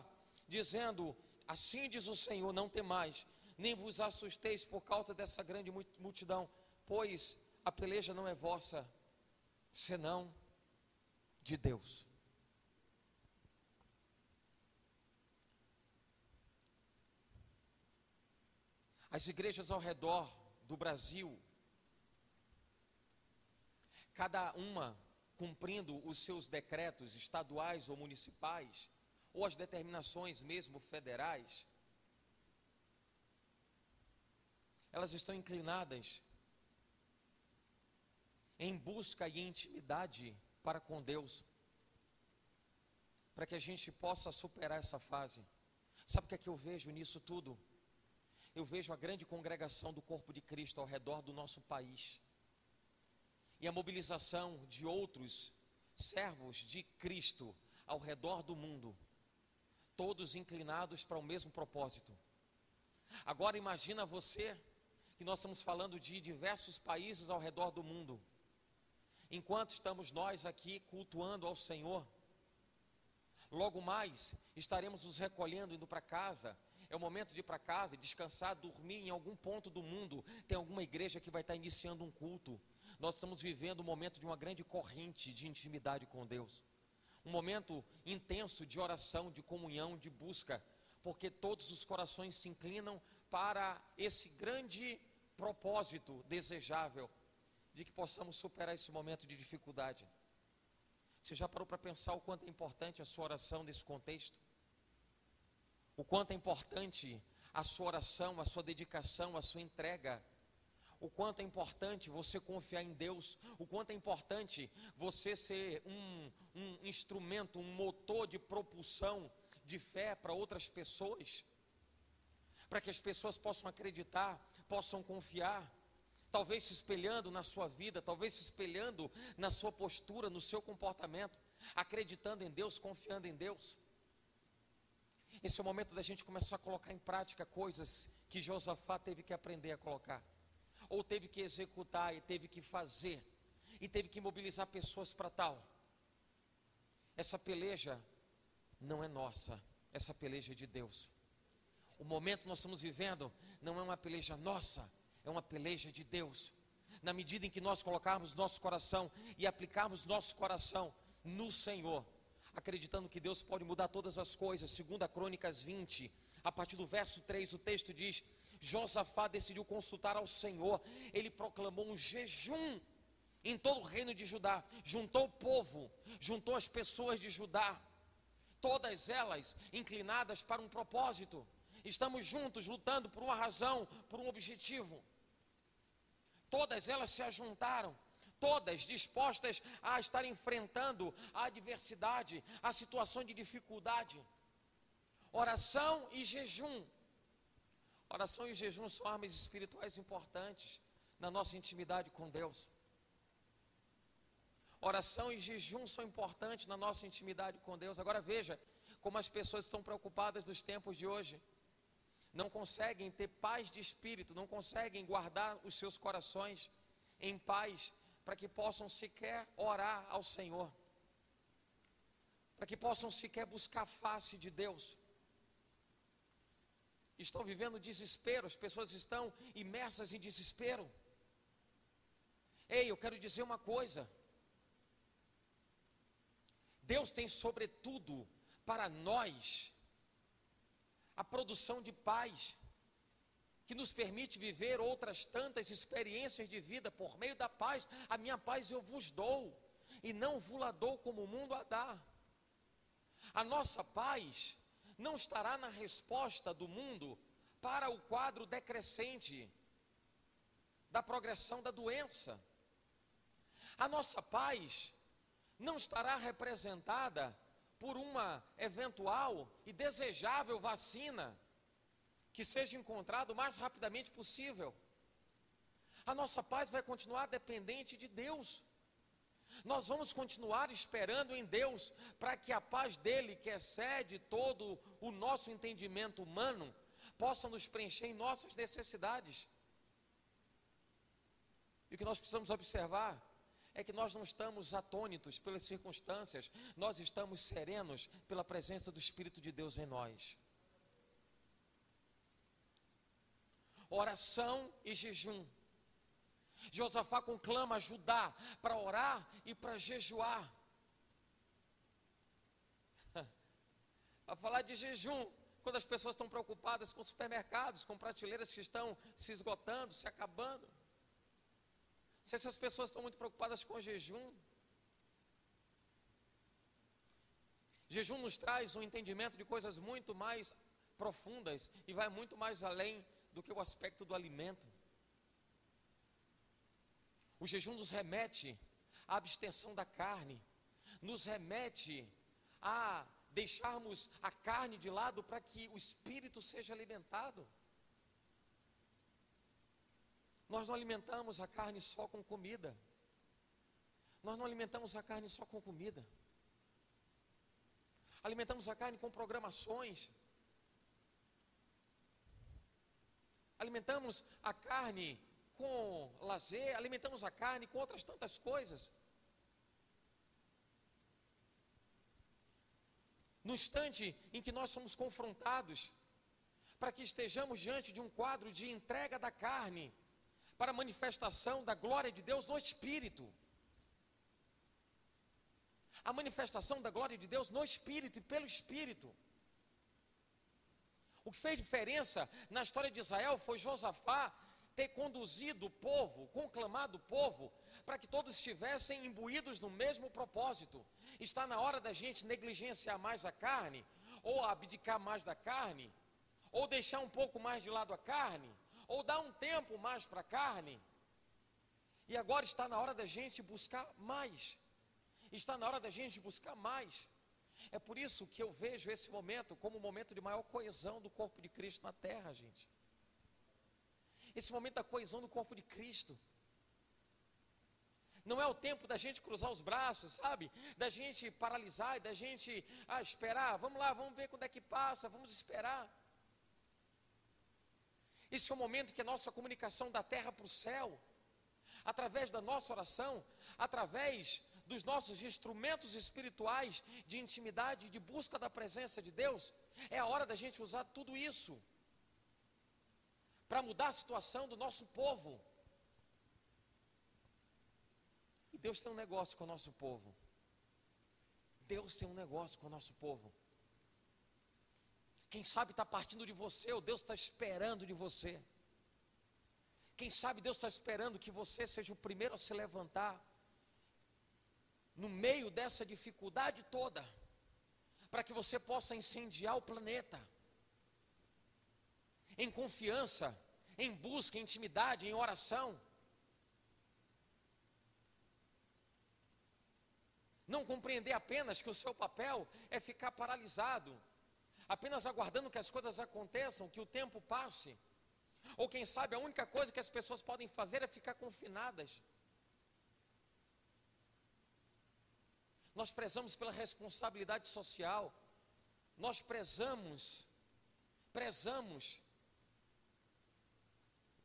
dizendo: assim diz o Senhor, não temais, nem vos assusteis por causa dessa grande multidão, pois a peleja não é vossa, senão de Deus. As igrejas ao redor do Brasil, cada uma cumprindo os seus decretos estaduais ou municipais, ou as determinações mesmo federais, elas estão inclinadas em busca e intimidade para com Deus, para que a gente possa superar essa fase. Sabe o que é que eu vejo nisso tudo? Eu vejo a grande congregação do corpo de Cristo ao redor do nosso país, e a mobilização de outros servos de Cristo ao redor do mundo, todos inclinados para o mesmo propósito. Agora imagina você, que nós estamos falando de diversos países ao redor do mundo. Enquanto estamos nós aqui cultuando ao Senhor, logo mais estaremos nos recolhendo, indo para casa. É o momento de ir para casa, descansar, dormir. Em algum ponto do mundo tem alguma igreja que vai estar iniciando um culto. Nós estamos vivendo um momento de uma grande corrente de intimidade com Deus, um momento intenso de oração, de comunhão, de busca, porque todos os corações se inclinam para esse grande propósito desejável, de que possamos superar esse momento de dificuldade. Você já parou para pensar o quanto é importante a sua oração nesse contexto? O quanto é importante a sua oração, a sua dedicação, a sua entrega? O quanto é importante você confiar em Deus? O quanto é importante você ser um instrumento, um motor de propulsão de fé para outras pessoas? Para que as pessoas possam acreditar, possam confiar, talvez se espelhando na sua vida, talvez se espelhando na sua postura, no seu comportamento, acreditando em Deus, confiando em Deus. Esse é o momento da gente começar a colocar em prática coisas que Josafá teve que aprender a colocar, ou teve que executar, e teve que fazer, e teve que mobilizar pessoas para tal. Essa peleja não é nossa, essa peleja é de Deus. O momento que nós estamos vivendo não é uma peleja nossa, é uma peleja de Deus. Na medida em que nós colocarmos nosso coração e aplicarmos nosso coração no Senhor, acreditando que Deus pode mudar todas as coisas. 2 Crônicas 20, a partir do verso 3, o texto diz: Josafá decidiu consultar ao Senhor. Ele proclamou um jejum em todo o reino de Judá, juntou o povo, juntou as pessoas de Judá, todas elas inclinadas para um propósito. Estamos juntos, lutando por uma razão, por um objetivo. Todas elas se ajuntaram, todas dispostas a estar enfrentando a adversidade, a situação de dificuldade. Oração e jejum. Oração e jejum são armas espirituais importantes na nossa intimidade com Deus. Oração e jejum são importantes na nossa intimidade com Deus. Agora veja como as pessoas estão preocupadas nos tempos de hoje. Não conseguem ter paz de espírito, não conseguem guardar os seus corações, em paz, para que possam sequer orar ao Senhor, para que possam sequer buscar a face de Deus. Estão vivendo desespero, as pessoas estão imersas em desespero. Ei, eu quero dizer uma coisa: Deus tem sobretudo para nós a produção de paz, que nos permite viver outras tantas experiências de vida por meio da paz. A minha paz eu vos dou, e não vos-la dou como o mundo a dá. A nossa paz não estará na resposta do mundo para o quadro decrescente da progressão da doença. A nossa paz não estará representada por uma eventual e desejável vacina que seja encontrada o mais rapidamente possível. A nossa paz vai continuar dependente de Deus. Nós vamos continuar esperando em Deus, para que a paz dele, que excede todo o nosso entendimento humano, possa nos preencher em nossas necessidades. E o que nós precisamos observar é que nós não estamos atônitos pelas circunstâncias, nós estamos serenos pela presença do Espírito de Deus em nós. Oração e jejum. Josafá conclama Judá para orar e para jejuar. A falar de jejum, quando as pessoas estão preocupadas com supermercados, com prateleiras que estão se esgotando, se acabando. Se essas pessoas estão muito preocupadas com jejum. Jejum nos traz um entendimento de coisas muito mais profundas e vai muito mais além do que o aspecto do alimento. O jejum nos remete à abstenção da carne, nos remete a deixarmos a carne de lado para que o espírito seja alimentado. Nós não alimentamos a carne só com comida. Nós não alimentamos a carne só com comida. Alimentamos a carne com programações. Alimentamos a carne com lazer, alimentamos a carne com outras tantas coisas. No instante em que nós somos confrontados, para que estejamos diante de um quadro de entrega da carne, para a manifestação da glória de Deus no Espírito. A manifestação da glória de Deus no Espírito e pelo Espírito. O que fez diferença na história de Israel foi Josafá ter conduzido o povo, conclamado o povo, para que todos estivessem imbuídos no mesmo propósito. Está na hora da gente negligenciar mais a carne, ou abdicar mais da carne, ou deixar um pouco mais de lado a carne, ou dar um tempo mais para a carne. E agora está na hora da gente buscar mais. Está na hora da gente buscar mais. É por isso que eu vejo esse momento como um momento de maior coesão do corpo de Cristo na terra, gente. Esse momento da coesão do corpo de Cristo. Não é o tempo da gente cruzar os braços, sabe? Da gente paralisar e da gente esperar. Vamos lá, vamos ver quando é que passa, vamos esperar. Esse é o momento que a nossa comunicação da terra para o céu, através da nossa oração, através dos nossos instrumentos espirituais de intimidade e de busca da presença de Deus, é a hora da gente usar tudo isso para mudar a situação do nosso povo. E Deus tem um negócio com o nosso povo. Deus tem um negócio com o nosso povo. Quem sabe está partindo de você, ou Deus está esperando de você. Quem sabe Deus está esperando que você seja o primeiro a se levantar no meio dessa dificuldade toda, para que você possa incendiar o planeta em confiança, em busca, em intimidade, em oração. Não compreender apenas que o seu papel é ficar paralisado, apenas aguardando que as coisas aconteçam, que o tempo passe. Ou quem sabe a única coisa que as pessoas podem fazer é ficar confinadas. Nós prezamos pela responsabilidade social. Nós prezamos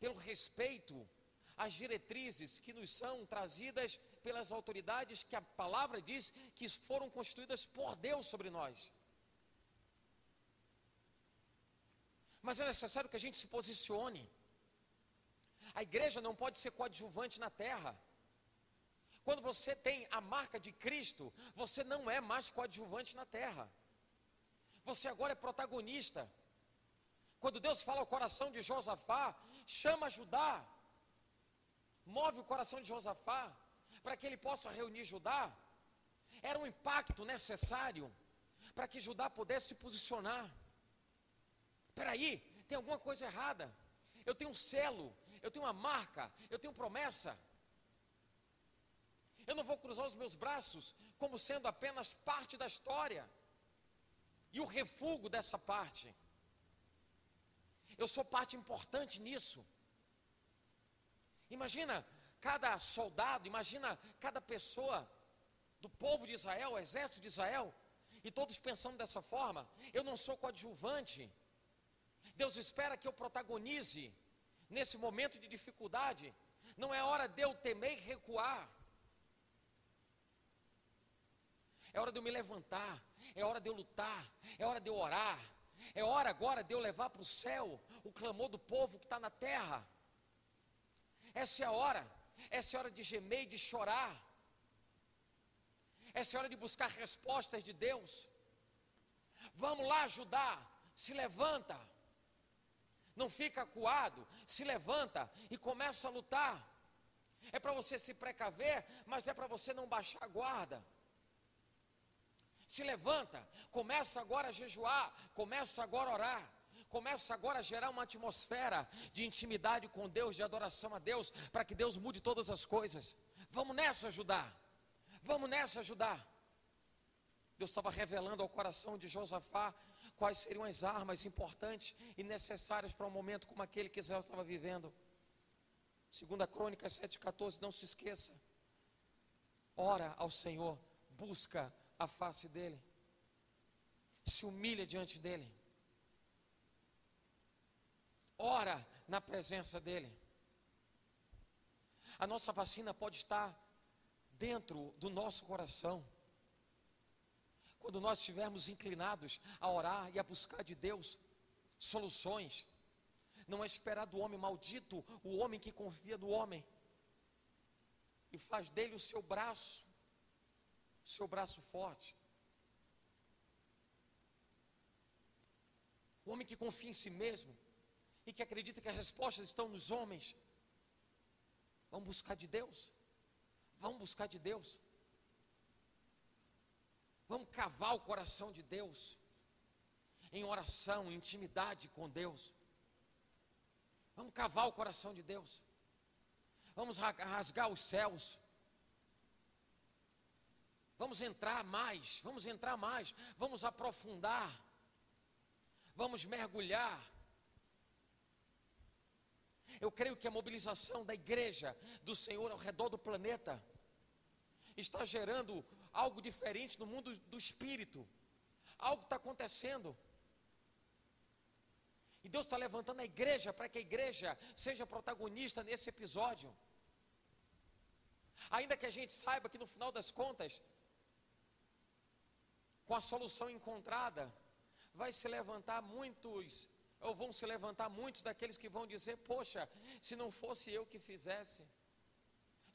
pelo respeito as diretrizes que nos são trazidas pelas autoridades que a palavra diz que foram constituídas por Deus sobre nós. Mas é necessário que a gente se posicione. A igreja não pode ser coadjuvante na terra. Quando você tem a marca de Cristo, você não é mais coadjuvante na terra. Você agora é protagonista. Quando Deus fala ao coração de Josafá, chama Judá, move o coração de Josafá, para que ele possa reunir Judá, era um impacto necessário, para que Judá pudesse se posicionar. Espera aí, tem alguma coisa errada. Eu tenho um selo, eu tenho uma marca, eu tenho promessa. Eu não vou cruzar os meus braços como sendo apenas parte da história e o refúgio dessa parte. Eu sou parte importante nisso. Imagina cada soldado, imagina cada pessoa do povo de Israel, o exército de Israel, e todos pensando dessa forma. Eu não sou coadjuvante. Deus espera que eu protagonize nesse momento de dificuldade. Não é hora de eu temer e recuar. É hora de eu me levantar, é hora de eu lutar, é hora de eu orar, é hora agora de eu levar para o céu o clamor do povo que está na terra. Essa é a hora de gemer e de chorar. Essa é a hora de buscar respostas de Deus. Vamos lá, Judá, se levanta. Não fica acuado, se levanta e começa a lutar. É para você se precaver, mas é para você não baixar a guarda. Se levanta, começa agora a jejuar, começa agora a orar, começa agora a gerar uma atmosfera de intimidade com Deus, de adoração a Deus, para que Deus mude todas as coisas. Vamos nessa, Judá, vamos nessa, Judá. Deus estava revelando ao coração de Josafá quais seriam as armas importantes e necessárias para um momento como aquele que Israel estava vivendo. 2 Crônicas 7,14, não se esqueça. Ora ao Senhor, busca a face dele, se humilha diante dele, ora na presença dele. A nossa vacina pode estar dentro do nosso coração, quando nós estivermos inclinados a orar e a buscar de Deus soluções. Não é esperar do homem maldito, o homem que confia no homem e faz dele o seu braço forte. O homem que confia em si mesmo e que acredita que as respostas estão nos homens. Vamos buscar de Deus. Vamos buscar de Deus. Vamos cavar o coração de Deus em oração, em intimidade com Deus. Vamos cavar o coração de Deus. Vamos rasgar os céus. Vamos entrar mais, vamos aprofundar, vamos mergulhar. Eu creio que a mobilização da igreja do Senhor ao redor do planeta está gerando algo diferente no mundo do espírito. Algo está acontecendo. E Deus está levantando a igreja para que a igreja seja protagonista nesse episódio. Ainda que a gente saiba que no final das contas, com a solução encontrada, vão se levantar muitos daqueles que vão dizer: poxa, se não fosse eu que fizesse,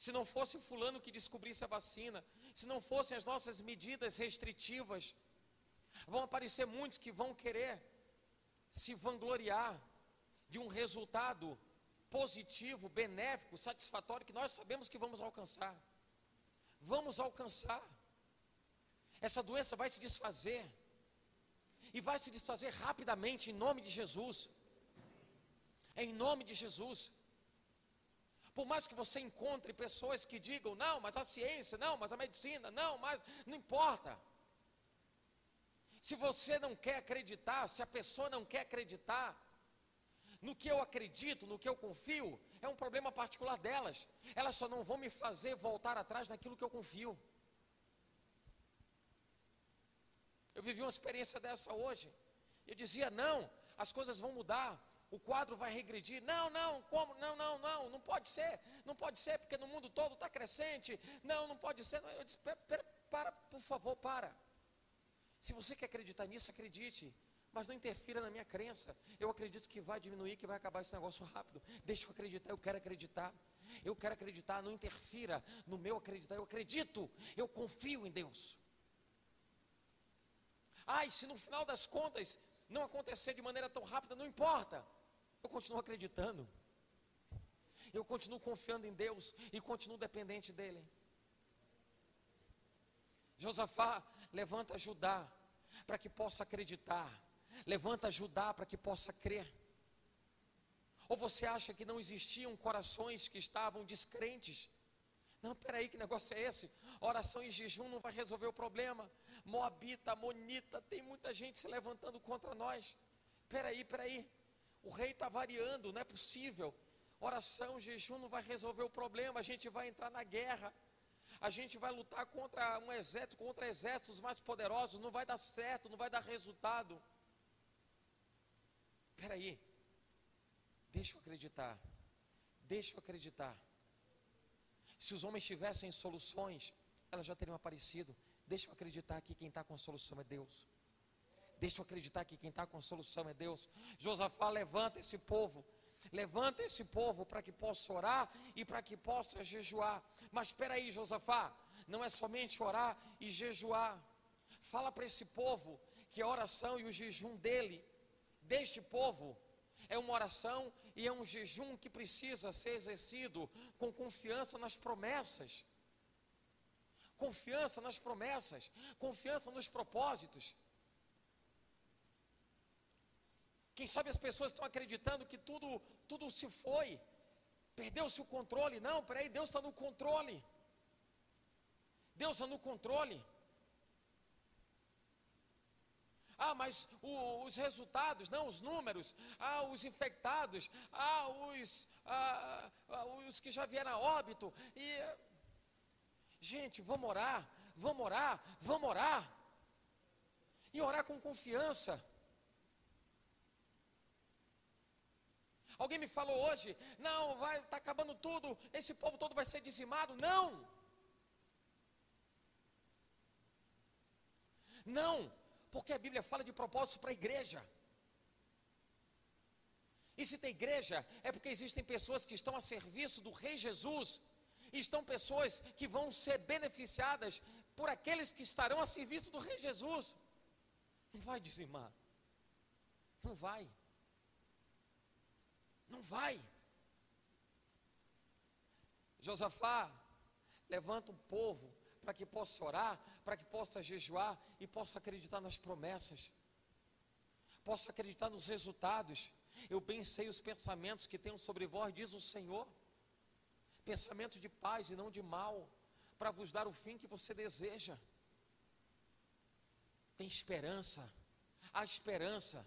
se não fosse o fulano que descobrisse a vacina, se não fossem as nossas medidas restritivas, vão aparecer muitos que vão querer se vangloriar de um resultado positivo, benéfico, satisfatório, que nós sabemos que vamos alcançar. Vamos alcançar. Essa doença vai se desfazer, e vai se desfazer rapidamente, em nome de Jesus. Em nome de Jesus. Por mais que você encontre pessoas que digam: não, mas a ciência, não, mas a medicina, não, mas não importa. Se você não quer acreditar, se a pessoa não quer acreditar no que eu acredito, no que eu confio, é um problema particular delas. Elas só não vão me fazer voltar atrás naquilo que eu confio. Eu vivi uma experiência dessa hoje. Eu dizia: não, as coisas vão mudar. o quadro vai regredir. Não, como? Não pode ser, porque no mundo todo está crescente. Não pode ser. Eu disse, para, por favor, para. Se você quer acreditar nisso, acredite, mas não interfira na minha crença. Eu acredito que vai diminuir, que vai acabar esse negócio rápido. Deixa eu acreditar, eu quero acreditar, não interfira no meu acreditar, eu acredito, eu confio em Deus. E se no final das contas não acontecer de maneira tão rápida, não importa, eu continuo acreditando, eu continuo confiando em Deus e continuo dependente dEle. Josafá levanta Judá para que possa acreditar, levanta Judá para que possa crer. Ou você acha que não existiam corações que estavam descrentes? Não, peraí, que negócio é esse? Oração e jejum não vai resolver o problema. Moabita, Amonita, tem muita gente se levantando contra nós. Peraí, o rei está variando, não é possível. Oração, jejum não vai resolver o problema, a gente vai entrar na guerra. A gente vai lutar contra um exército, contra exércitos mais poderosos, não vai dar certo, não vai dar resultado. Peraí, deixa eu acreditar. Se os homens tivessem soluções, elas já teriam aparecido. Deixa eu acreditar que quem está com a solução é Deus. Deixa eu acreditar que quem está com a solução é Deus. Josafá levanta esse povo para que possa orar e para que possa jejuar. Mas espera aí, Josafá, não é somente orar e jejuar. Fala para esse povo que a oração e o jejum deste povo, é uma oração e é um jejum que precisa ser exercido com confiança nas promessas. Confiança nas promessas, confiança nos propósitos. Quem sabe as pessoas estão acreditando que tudo se foi, perdeu-se o controle. Não, peraí, Deus está no controle. Deus está no controle. Mas os resultados, não, os números, os infectados, os que já vieram a óbito. Gente, vamos orar. E orar com confiança. Alguém me falou hoje, não, está acabando tudo, esse povo todo vai ser dizimado. Não, porque a Bíblia fala de propósito para a igreja. E se tem igreja, é porque existem pessoas que estão a serviço do Rei Jesus. E estão pessoas que vão ser beneficiadas por aqueles que estarão a serviço do Rei Jesus. Não vai dizimar. Não vai. Josafá levanta o povo para que possa orar, para que possa jejuar e possa acreditar nas promessas, possa acreditar nos resultados. Eu bem sei os pensamentos que tenho sobre vós, diz o Senhor, pensamentos de paz e não de mal, para vos dar o fim que você deseja. Tem esperança, há esperança.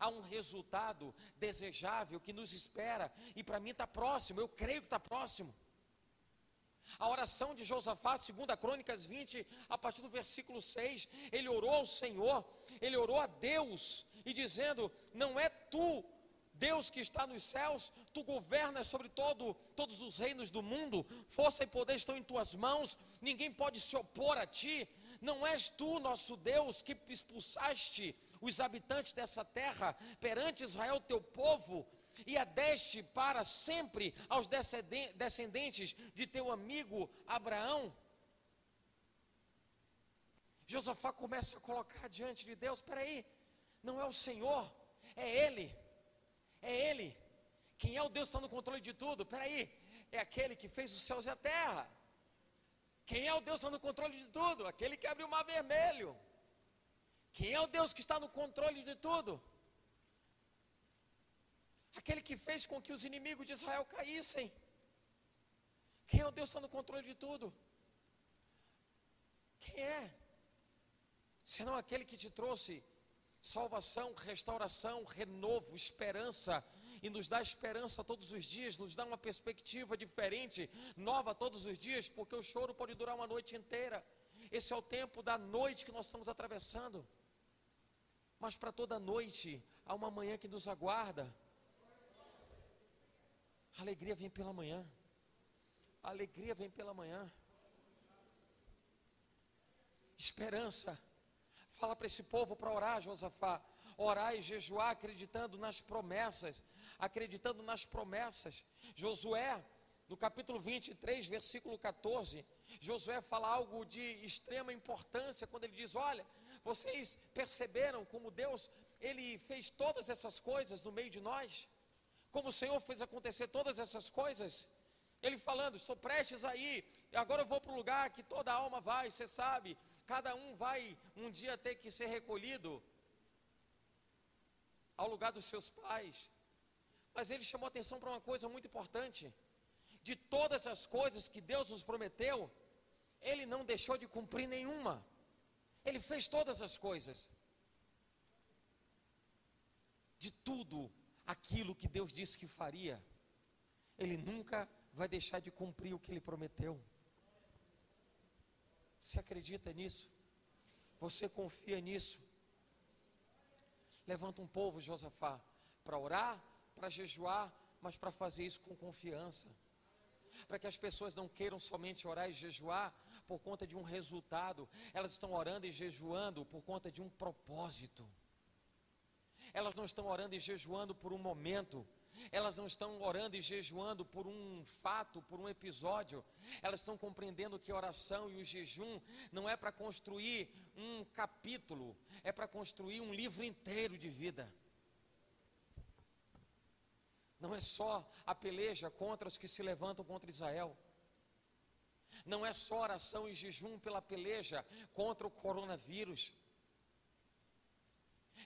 Há um resultado desejável que nos espera, e para mim está próximo, eu creio que está próximo. A oração de Josafá, 2 Crônicas 20, a partir do versículo 6, ele orou ao Senhor, ele orou a Deus, e dizendo, não é tu, Deus que está nos céus, tu governas sobre todos os reinos do mundo, força e poder estão em tuas mãos, ninguém pode se opor a ti. Não és tu, nosso Deus, que expulsaste os habitantes dessa terra perante Israel, teu povo, e a deste para sempre aos descendentes de teu amigo Abraão? Josafá começa a colocar diante de Deus, peraí, não é o Senhor, é Ele. Quem é o Deus que está no controle de tudo? Peraí, é aquele que fez os céus e a terra. Quem é o Deus que está no controle de tudo? Aquele que abriu o mar vermelho. Quem é o Deus que está no controle de tudo? Aquele que fez com que os inimigos de Israel caíssem. Quem é o Deus que está no controle de tudo? Quem é? Senão aquele que te trouxe salvação, restauração, renovo, esperança, e nos dá esperança todos os dias, nos dá uma perspectiva diferente, nova todos os dias, porque o choro pode durar uma noite inteira. Esse é o tempo da noite que nós estamos atravessando. Mas para toda noite há uma manhã que nos aguarda. A alegria vem pela manhã. A alegria vem pela manhã. Esperança. Fala para esse povo para orar, Josafá. Orar e jejuar, acreditando nas promessas. Acreditando nas promessas. Josué, no capítulo 23, versículo 14, Josué fala algo de extrema importância, quando ele diz: olha, vocês perceberam como Deus, Ele fez todas essas coisas no meio de nós? Como o Senhor fez acontecer todas essas coisas? Ele falando: estou prestes a ir, agora eu vou para o lugar que toda alma vai, você sabe, cada um vai um dia ter que ser recolhido ao lugar dos seus pais. Mas ele chamou atenção para uma coisa muito importante: de todas as coisas que Deus nos prometeu, Ele não deixou de cumprir nenhuma. Ele fez todas as coisas. De tudo aquilo que Deus disse que faria, Ele nunca vai deixar de cumprir o que Ele prometeu. Você acredita nisso? Você confia nisso? Levanta um povo, Josafá, para orar, para jejuar, mas para fazer isso com confiança. Para que as pessoas não queiram somente orar e jejuar por conta de um resultado. Elas estão orando e jejuando por conta de um propósito. Elas não estão orando e jejuando por um momento. Elas não estão orando e jejuando por um fato, por um episódio. Elas estão compreendendo que a oração e o jejum não é para construir um capítulo, é para construir um livro inteiro de vida. Não é só a peleja contra os que se levantam contra Israel. Não é só oração e jejum pela peleja contra o coronavírus.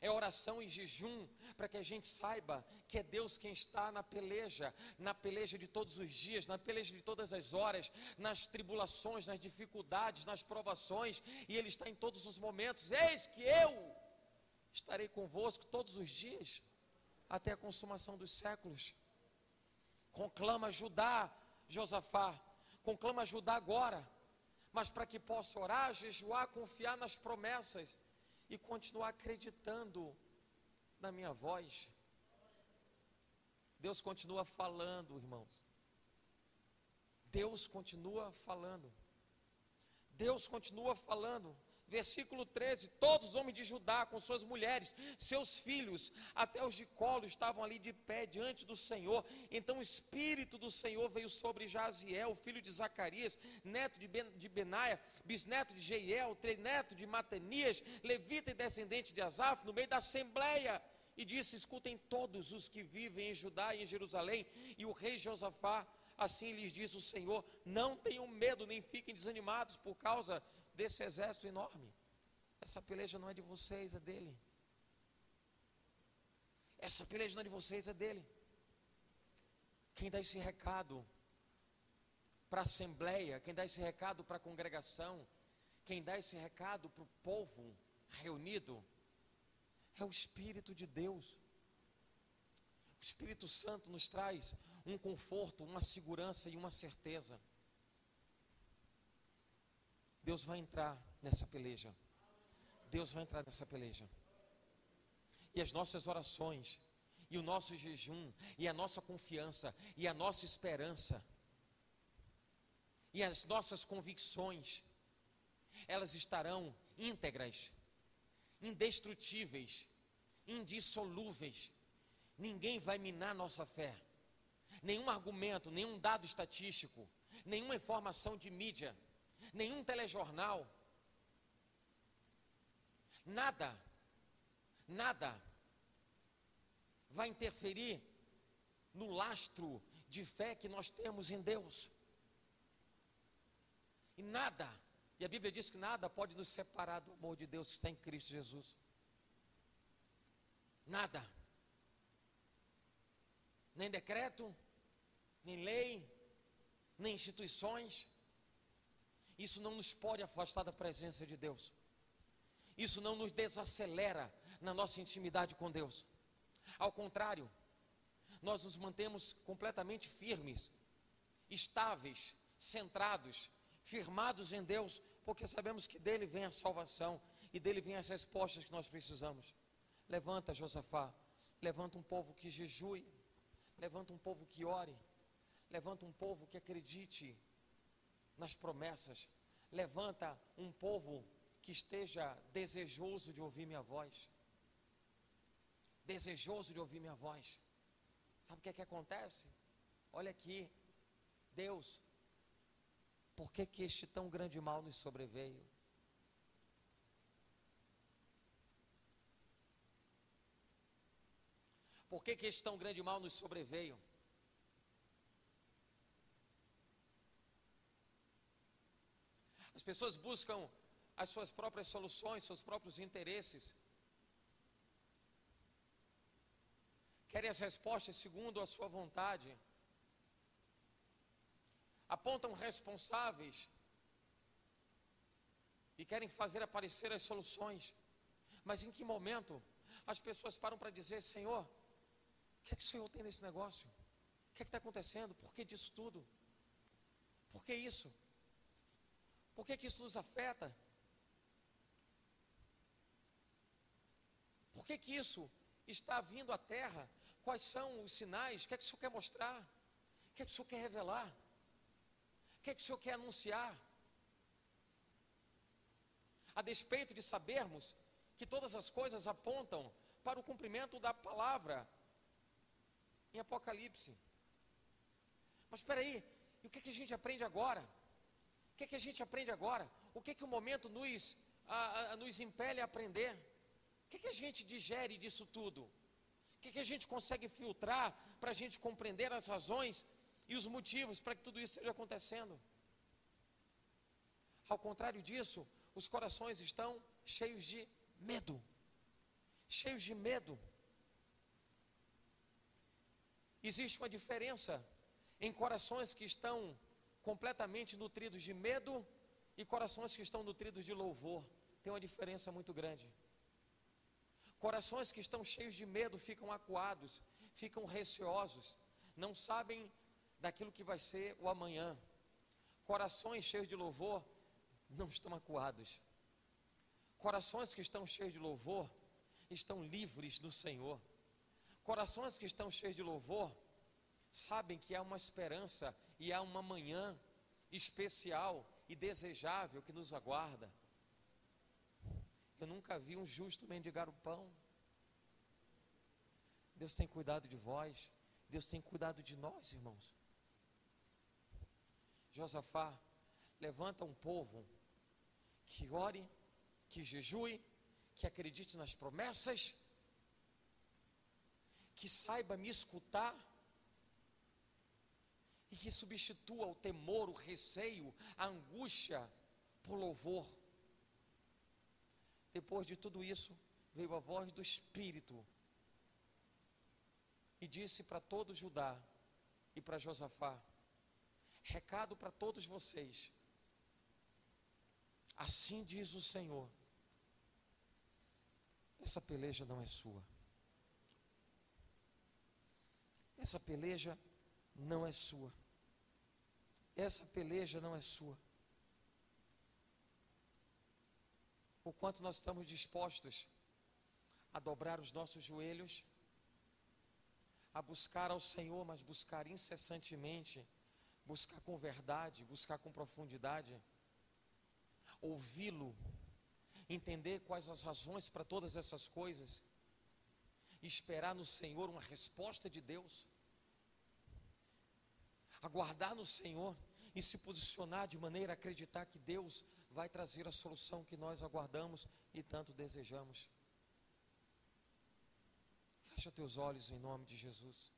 É oração e jejum para que a gente saiba que é Deus quem está na peleja de todos os dias, na peleja de todas as horas, nas tribulações, nas dificuldades, nas provações, e Ele está em todos os momentos. Eis que eu estarei convosco todos os dias, até a consumação dos séculos. Conclama Judá, Josafá, conclama Judá agora, mas para que possa orar, jejuar, confiar nas promessas e continuar acreditando na minha voz. Deus continua falando, irmãos. Deus continua falando. Deus continua falando. Versículo 13: todos os homens de Judá, com suas mulheres, seus filhos, até os de colo, estavam ali de pé diante do Senhor. Então o Espírito do Senhor veio sobre Jaziel, filho de Zacarias, neto de Benaia, bisneto de Jeiel, neto de Matanias, levita e descendente de Asaf, no meio da assembleia, e disse: escutem todos os que vivem em Judá e em Jerusalém. E o rei Josafá, assim lhes diz o Senhor: não tenham medo, nem fiquem desanimados por causa desse exército enorme. Essa peleja não é de vocês, é dele. Essa peleja não é de vocês, é dele. Quem dá esse recado para a assembleia, quem dá esse recado para a congregação, quem dá esse recado para o povo reunido, é o Espírito de Deus. O Espírito Santo nos traz um conforto, uma segurança e uma certeza. Deus vai entrar nessa peleja. Deus vai entrar nessa peleja. E as nossas orações, e o nosso jejum, e a nossa confiança, e a nossa esperança, e as nossas convicções, elas estarão íntegras, indestrutíveis, indissolúveis. Ninguém vai minar nossa fé. Nenhum argumento, nenhum dado estatístico, nenhuma informação de mídia, nenhum telejornal, nada vai interferir no lastro de fé que nós temos em Deus. E nada, e a Bíblia diz que nada pode nos separar do amor de Deus que está em Cristo Jesus. Nada, nem decreto, nem lei, nem instituições. Isso não nos pode afastar da presença de Deus. Isso não nos desacelera na nossa intimidade com Deus. Ao contrário, nós nos mantemos completamente firmes, estáveis, centrados, firmados em Deus, porque sabemos que dele vem a salvação e dele vem as respostas que nós precisamos. Levanta, Josafá, levanta um povo que jejue, levanta um povo que ore, Levanta um povo que acredite nas promessas. Levanta um povo que esteja desejoso de ouvir minha voz. Desejoso de ouvir minha voz. Sabe o que é que acontece? Olha aqui, Deus, por que que este tão grande mal nos sobreveio? Por que que este tão grande mal nos sobreveio? As pessoas buscam as suas próprias soluções, seus próprios interesses. Querem as respostas segundo a sua vontade. Apontam responsáveis e querem fazer aparecer as soluções. Mas em que momento as pessoas param para dizer: Senhor, o que é que o Senhor tem nesse negócio? O que é que está acontecendo? Por que disso tudo? Por que isso? Por que que isso nos afeta? Por que que isso está vindo à terra? Quais são os sinais? O que é que o Senhor quer mostrar? O que é que o Senhor quer revelar? O que é que o Senhor quer anunciar? A despeito de sabermos que todas as coisas apontam para o cumprimento da palavra em Apocalipse. Mas espera aí, e o que é que a gente aprende agora? O que é que a gente aprende agora? O que é que o momento nos impele a aprender? O que é que a gente digere disso tudo? O que é que a gente consegue filtrar para a gente compreender as razões e os motivos para que tudo isso esteja acontecendo? Ao contrário disso, os corações estão cheios de medo. Cheios de medo. Existe uma diferença em corações que estão completamente nutridos de medo e corações que estão nutridos de louvor. Tem uma diferença muito grande. Corações que estão cheios de medo ficam acuados, ficam receosos, não sabem daquilo que vai ser o amanhã. Corações cheios de louvor não estão acuados. Corações que estão cheios de louvor estão livres do Senhor. Corações que estão cheios de louvor sabem que há uma esperança e há uma manhã especial e desejável que nos aguarda. Eu nunca vi um justo mendigar o pão. Deus tem cuidado de vós. Deus tem cuidado de nós, irmãos. Josafá levanta um povo que ore, que jejue, que acredite nas promessas, que saiba me escutar e que substitua o temor, o receio, a angústia por louvor. Depois de tudo isso, veio a voz do Espírito e disse para todo Judá e para Josafá: recado para todos vocês, assim diz o Senhor, essa peleja não é sua. Essa peleja não é sua. Essa peleja não é sua. O quanto nós estamos dispostos a dobrar os nossos joelhos, a buscar ao Senhor, mas buscar incessantemente, buscar com verdade, buscar com profundidade, ouvi-lo, entender quais as razões para todas essas coisas, esperar no Senhor uma resposta de Deus, aguardar no Senhor e se posicionar de maneira a acreditar que Deus vai trazer a solução que nós aguardamos e tanto desejamos. Fecha teus olhos em nome de Jesus.